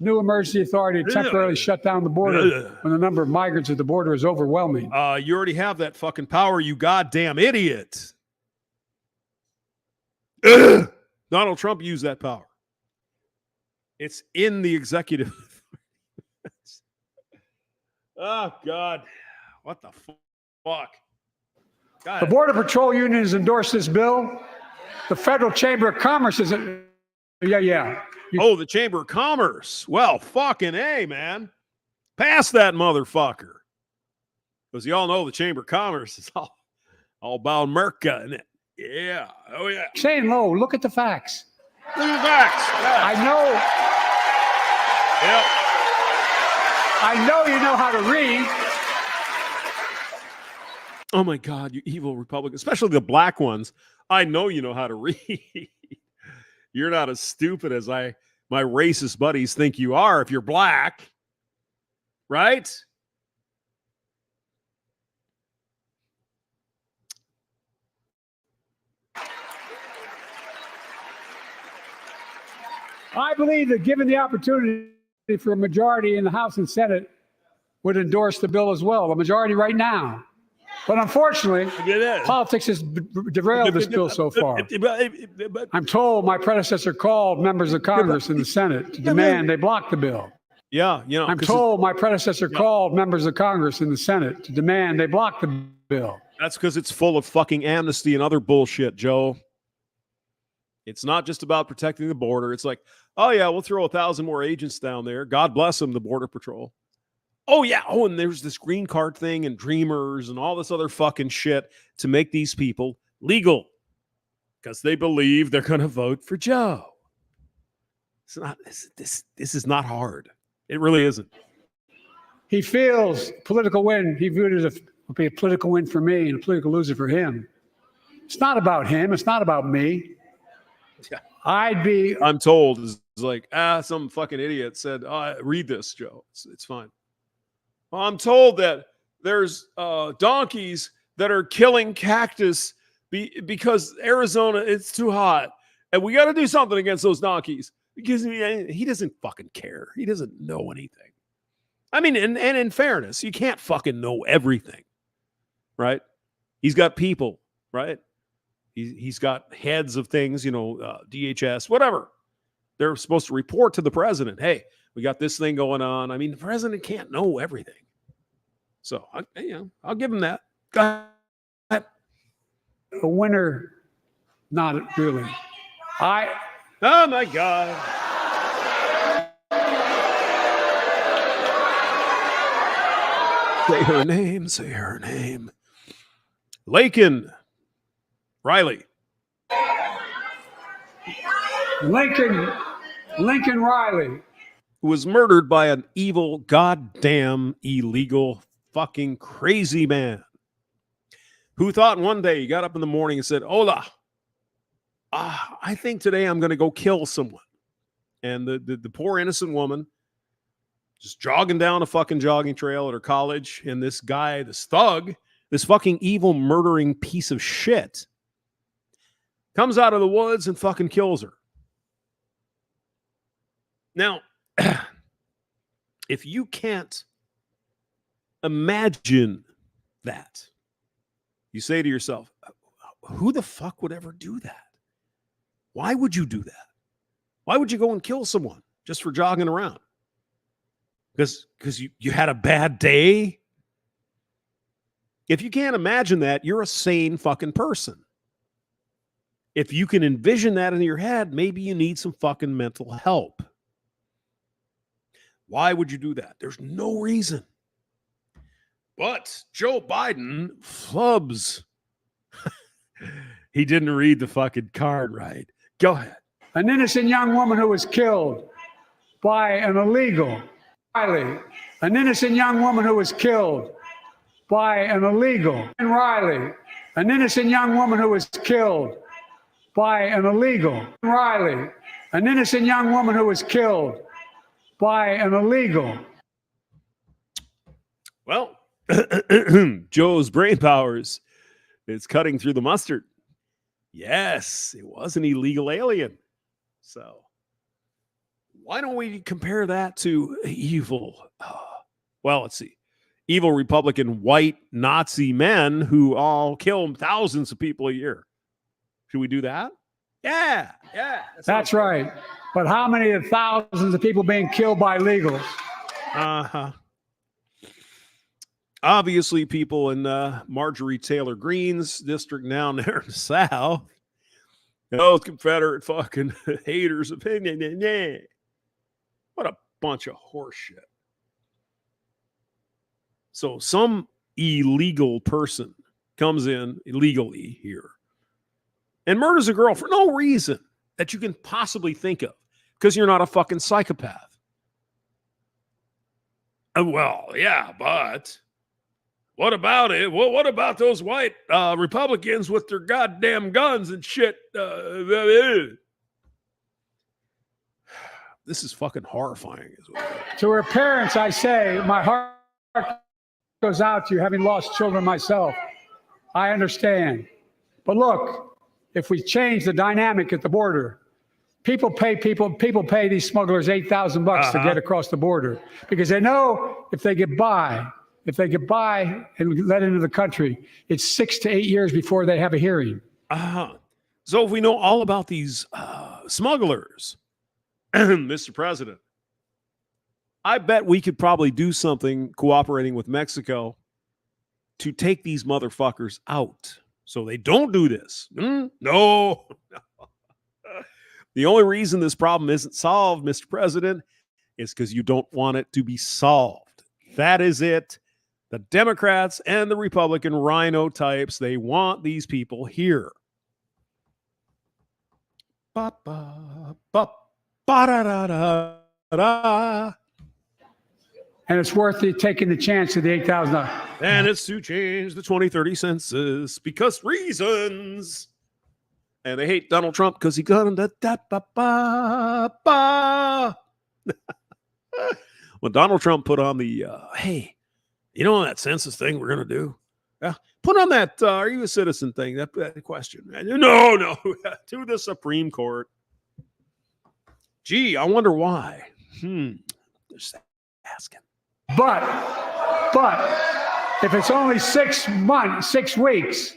new emergency authority to temporarily shut down the border when the number of migrants at the border is overwhelming. You already have that fucking power, you goddamn idiot. Donald Trump used that power. It's in the executive. Oh, God. What the fuck? The Border Patrol Union has endorsed this bill. The Federal Chamber of Commerce is... The Chamber of Commerce. Well, fucking A, man. Pass that motherfucker. Because you all know the Chamber of Commerce is all about America, isn't it? Yeah. Oh, yeah. Saying low, look at the facts. Look at the facts. Yeah. I know. Yep. I know you know how to read. Oh, my God, you evil Republicans, especially the black ones. I know you know how to read. You're not as stupid as my racist buddies think you are if you're black. Right? I believe that given the opportunity for a majority in the House and Senate would endorse the bill as well, a majority right now. But unfortunately, politics has derailed this bill so far. I'm told my predecessor called members of Congress in the Senate to demand they block the bill. Yeah, you know. I'm told my predecessor called members of Congress in the Senate to demand they block the bill. That's because it's full of fucking amnesty and other bullshit, Joe. It's not just about protecting the border. It's like, oh, yeah, we'll throw 1,000 more agents down there. God bless them, the Border Patrol. Oh, yeah. Oh, and there's this green card thing and Dreamers and all this other fucking shit to make these people legal because they believe they're going to vote for Joe. It's not, this is not hard. It really isn't. He feels political win. He viewed it as a political win for me and a political loser for him. It's not about him. It's not about me. Yeah. I'm told it's like, some fucking idiot said, read this, Joe. It's fine. Well, I'm told that there's donkeys that are killing cactus because Arizona, it's too hot. And we got to do something against those donkeys because he doesn't fucking care. He doesn't know anything. I mean, and in fairness, you can't fucking know everything, right? He's got people, right? He's got heads of things, DHS, whatever. They're supposed to report to the president. Hey, we got this thing going on. I mean, the president can't know everything. So, I'll give him that. Go ahead. A winner, not really. Oh, my God. Say her name. Say her name. Lakin Riley. Lincoln Riley. Who was murdered by an evil, goddamn, illegal, fucking crazy man who thought one day he got up in the morning and said, hola, I think today I'm going to go kill someone. And the poor innocent woman just jogging down a fucking jogging trail at her college, and this guy, this thug, this fucking evil murdering piece of shit comes out of the woods and fucking kills her. Now, if you can't imagine that, you say to yourself, who the fuck would ever do that? Why would you do that? Why would you go and kill someone just for jogging around? Because you had a bad day? If you can't imagine that, you're a sane fucking person. If you can envision that in your head, maybe you need some fucking mental help. Why would you do that? There's no reason. But Joe Biden flubs. He didn't read the fucking card right. Go ahead. An innocent young woman who was killed by an illegal. Riley. An innocent young woman who was killed by an illegal. And Riley. An innocent young woman who was killed by an illegal. Riley. An innocent young woman who was killed by an illegal. Well, Joe's brain powers is cutting through the mustard. Yes, it was an illegal alien. So why don't we compare that to evil? Well, let's see. Evil Republican white Nazi men who all kill thousands of people a year. Should we do that? Yeah. That's right. But how many of thousands of people being killed by illegals? Uh-huh. Obviously, people in Marjorie Taylor Greene's district down there in the South, those Confederate fucking haters. What a bunch of horse shit. So some illegal person comes in illegally here and murders a girl for no reason that you can possibly think of because you're not a fucking psychopath. Well, yeah, but what about it? Well, what about those white Republicans with their goddamn guns and shit? This is fucking horrifying. To her parents, I say, my heart goes out to you, having lost children myself. I understand. But look, if we change the dynamic at the border, people pay these smugglers $8,000 to get across the border because they know if they get by and let into the country, it's 6 to 8 years before they have a hearing. So if we know all about these smugglers, Mr. President, I bet we could probably do something cooperating with Mexico to take these motherfuckers out so they don't do this. No. The only reason this problem isn't solved, Mr. President, is because you don't want it to be solved. That is it. The Democrats and the Republican rhino types, they want these people here. Ba-da-da-da-da. And it's worth it taking the chance of the $8,000. And it's to change the 2030 census because reasons. And they hate Donald Trump because he got him when Donald Trump put on the, hey, you know that census thing we're going to do? Yeah. Put on that, are you a citizen thing, that question. No, to the Supreme Court. Gee, I wonder why. Just asking. But if it's only 6 weeks,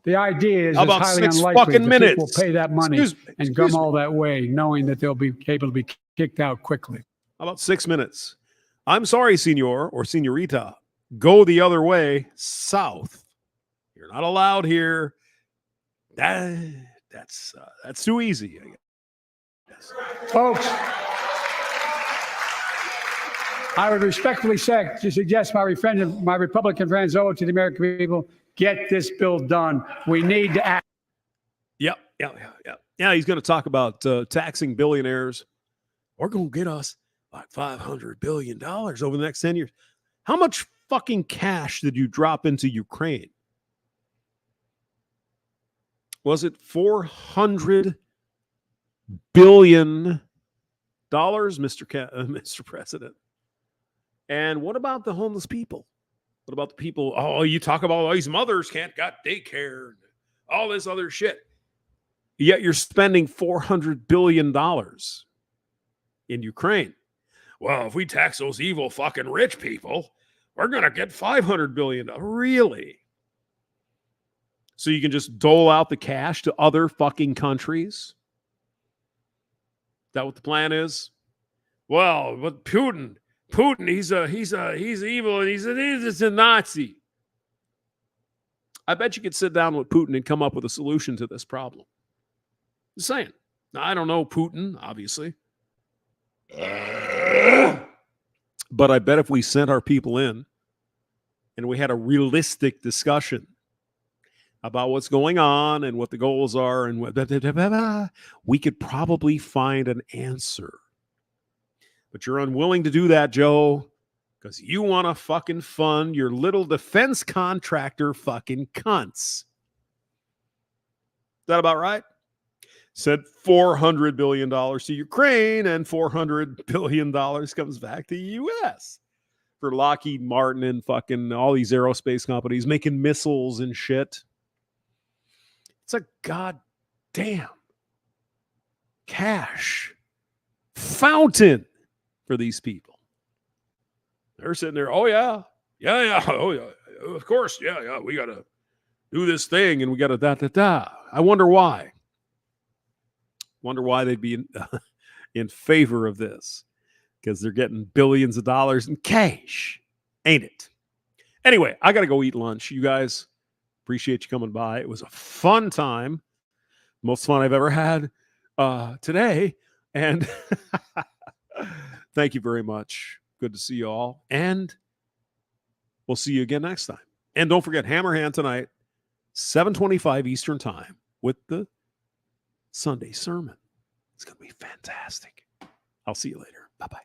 the idea is it's about highly 6 unlikely fucking that minutes. people will pay that money and come all that way, knowing that they'll be able to be kicked out quickly. How about 6 minutes? I'm sorry, senor or senorita. Go the other way, south. You're not allowed here. That's too easy, I guess. Folks, I would respectfully suggest my Republican friends owe it to the American people, get this bill done. We need to act. Yeah. He's going to talk about taxing billionaires. We're going to get us like $500 billion over the next 10 years. How much fucking cash did you drop into Ukraine? Was it $400 billion, Mr. President? And what about the homeless people? What about the people? Oh, you talk about all these mothers can't got daycare, all this other shit. Yet you're spending $400 billion in Ukraine. Well, if we tax those evil fucking rich people, we're going to get $500 billion. Really? So you can just dole out the cash to other fucking countries? Is that what the plan is? Well, but Putin, he's evil and he's a Nazi. I bet you could sit down with Putin and come up with a solution to this problem. Just saying. Now, I don't know Putin, obviously. But I bet if we sent our people in and we had a realistic discussion about what's going on and what the goals are, and what, we could probably find an answer. But you're unwilling to do that, Joe, because you want to fucking fund your little defense contractor fucking cunts. Is that about right? Said $400 billion to Ukraine and $400 billion comes back to the U.S. for Lockheed Martin and fucking all these aerospace companies making missiles and shit. It's a goddamn cash fountain for these people. They're sitting there, oh yeah, oh yeah, of course, yeah, we got to do this thing and we got to da. I wonder why. Wonder why they'd be in favor of this, because they're getting billions of dollars in cash, ain't it? Anyway, I got to go eat lunch. You guys, appreciate you coming by. It was a fun time, most fun I've ever had today, and thank you very much. Good to see you all, and we'll see you again next time. And don't forget, Hammerhand tonight, 7:25 Eastern Time with the Sunday sermon. It's going to be fantastic. I'll see you later. Bye-bye.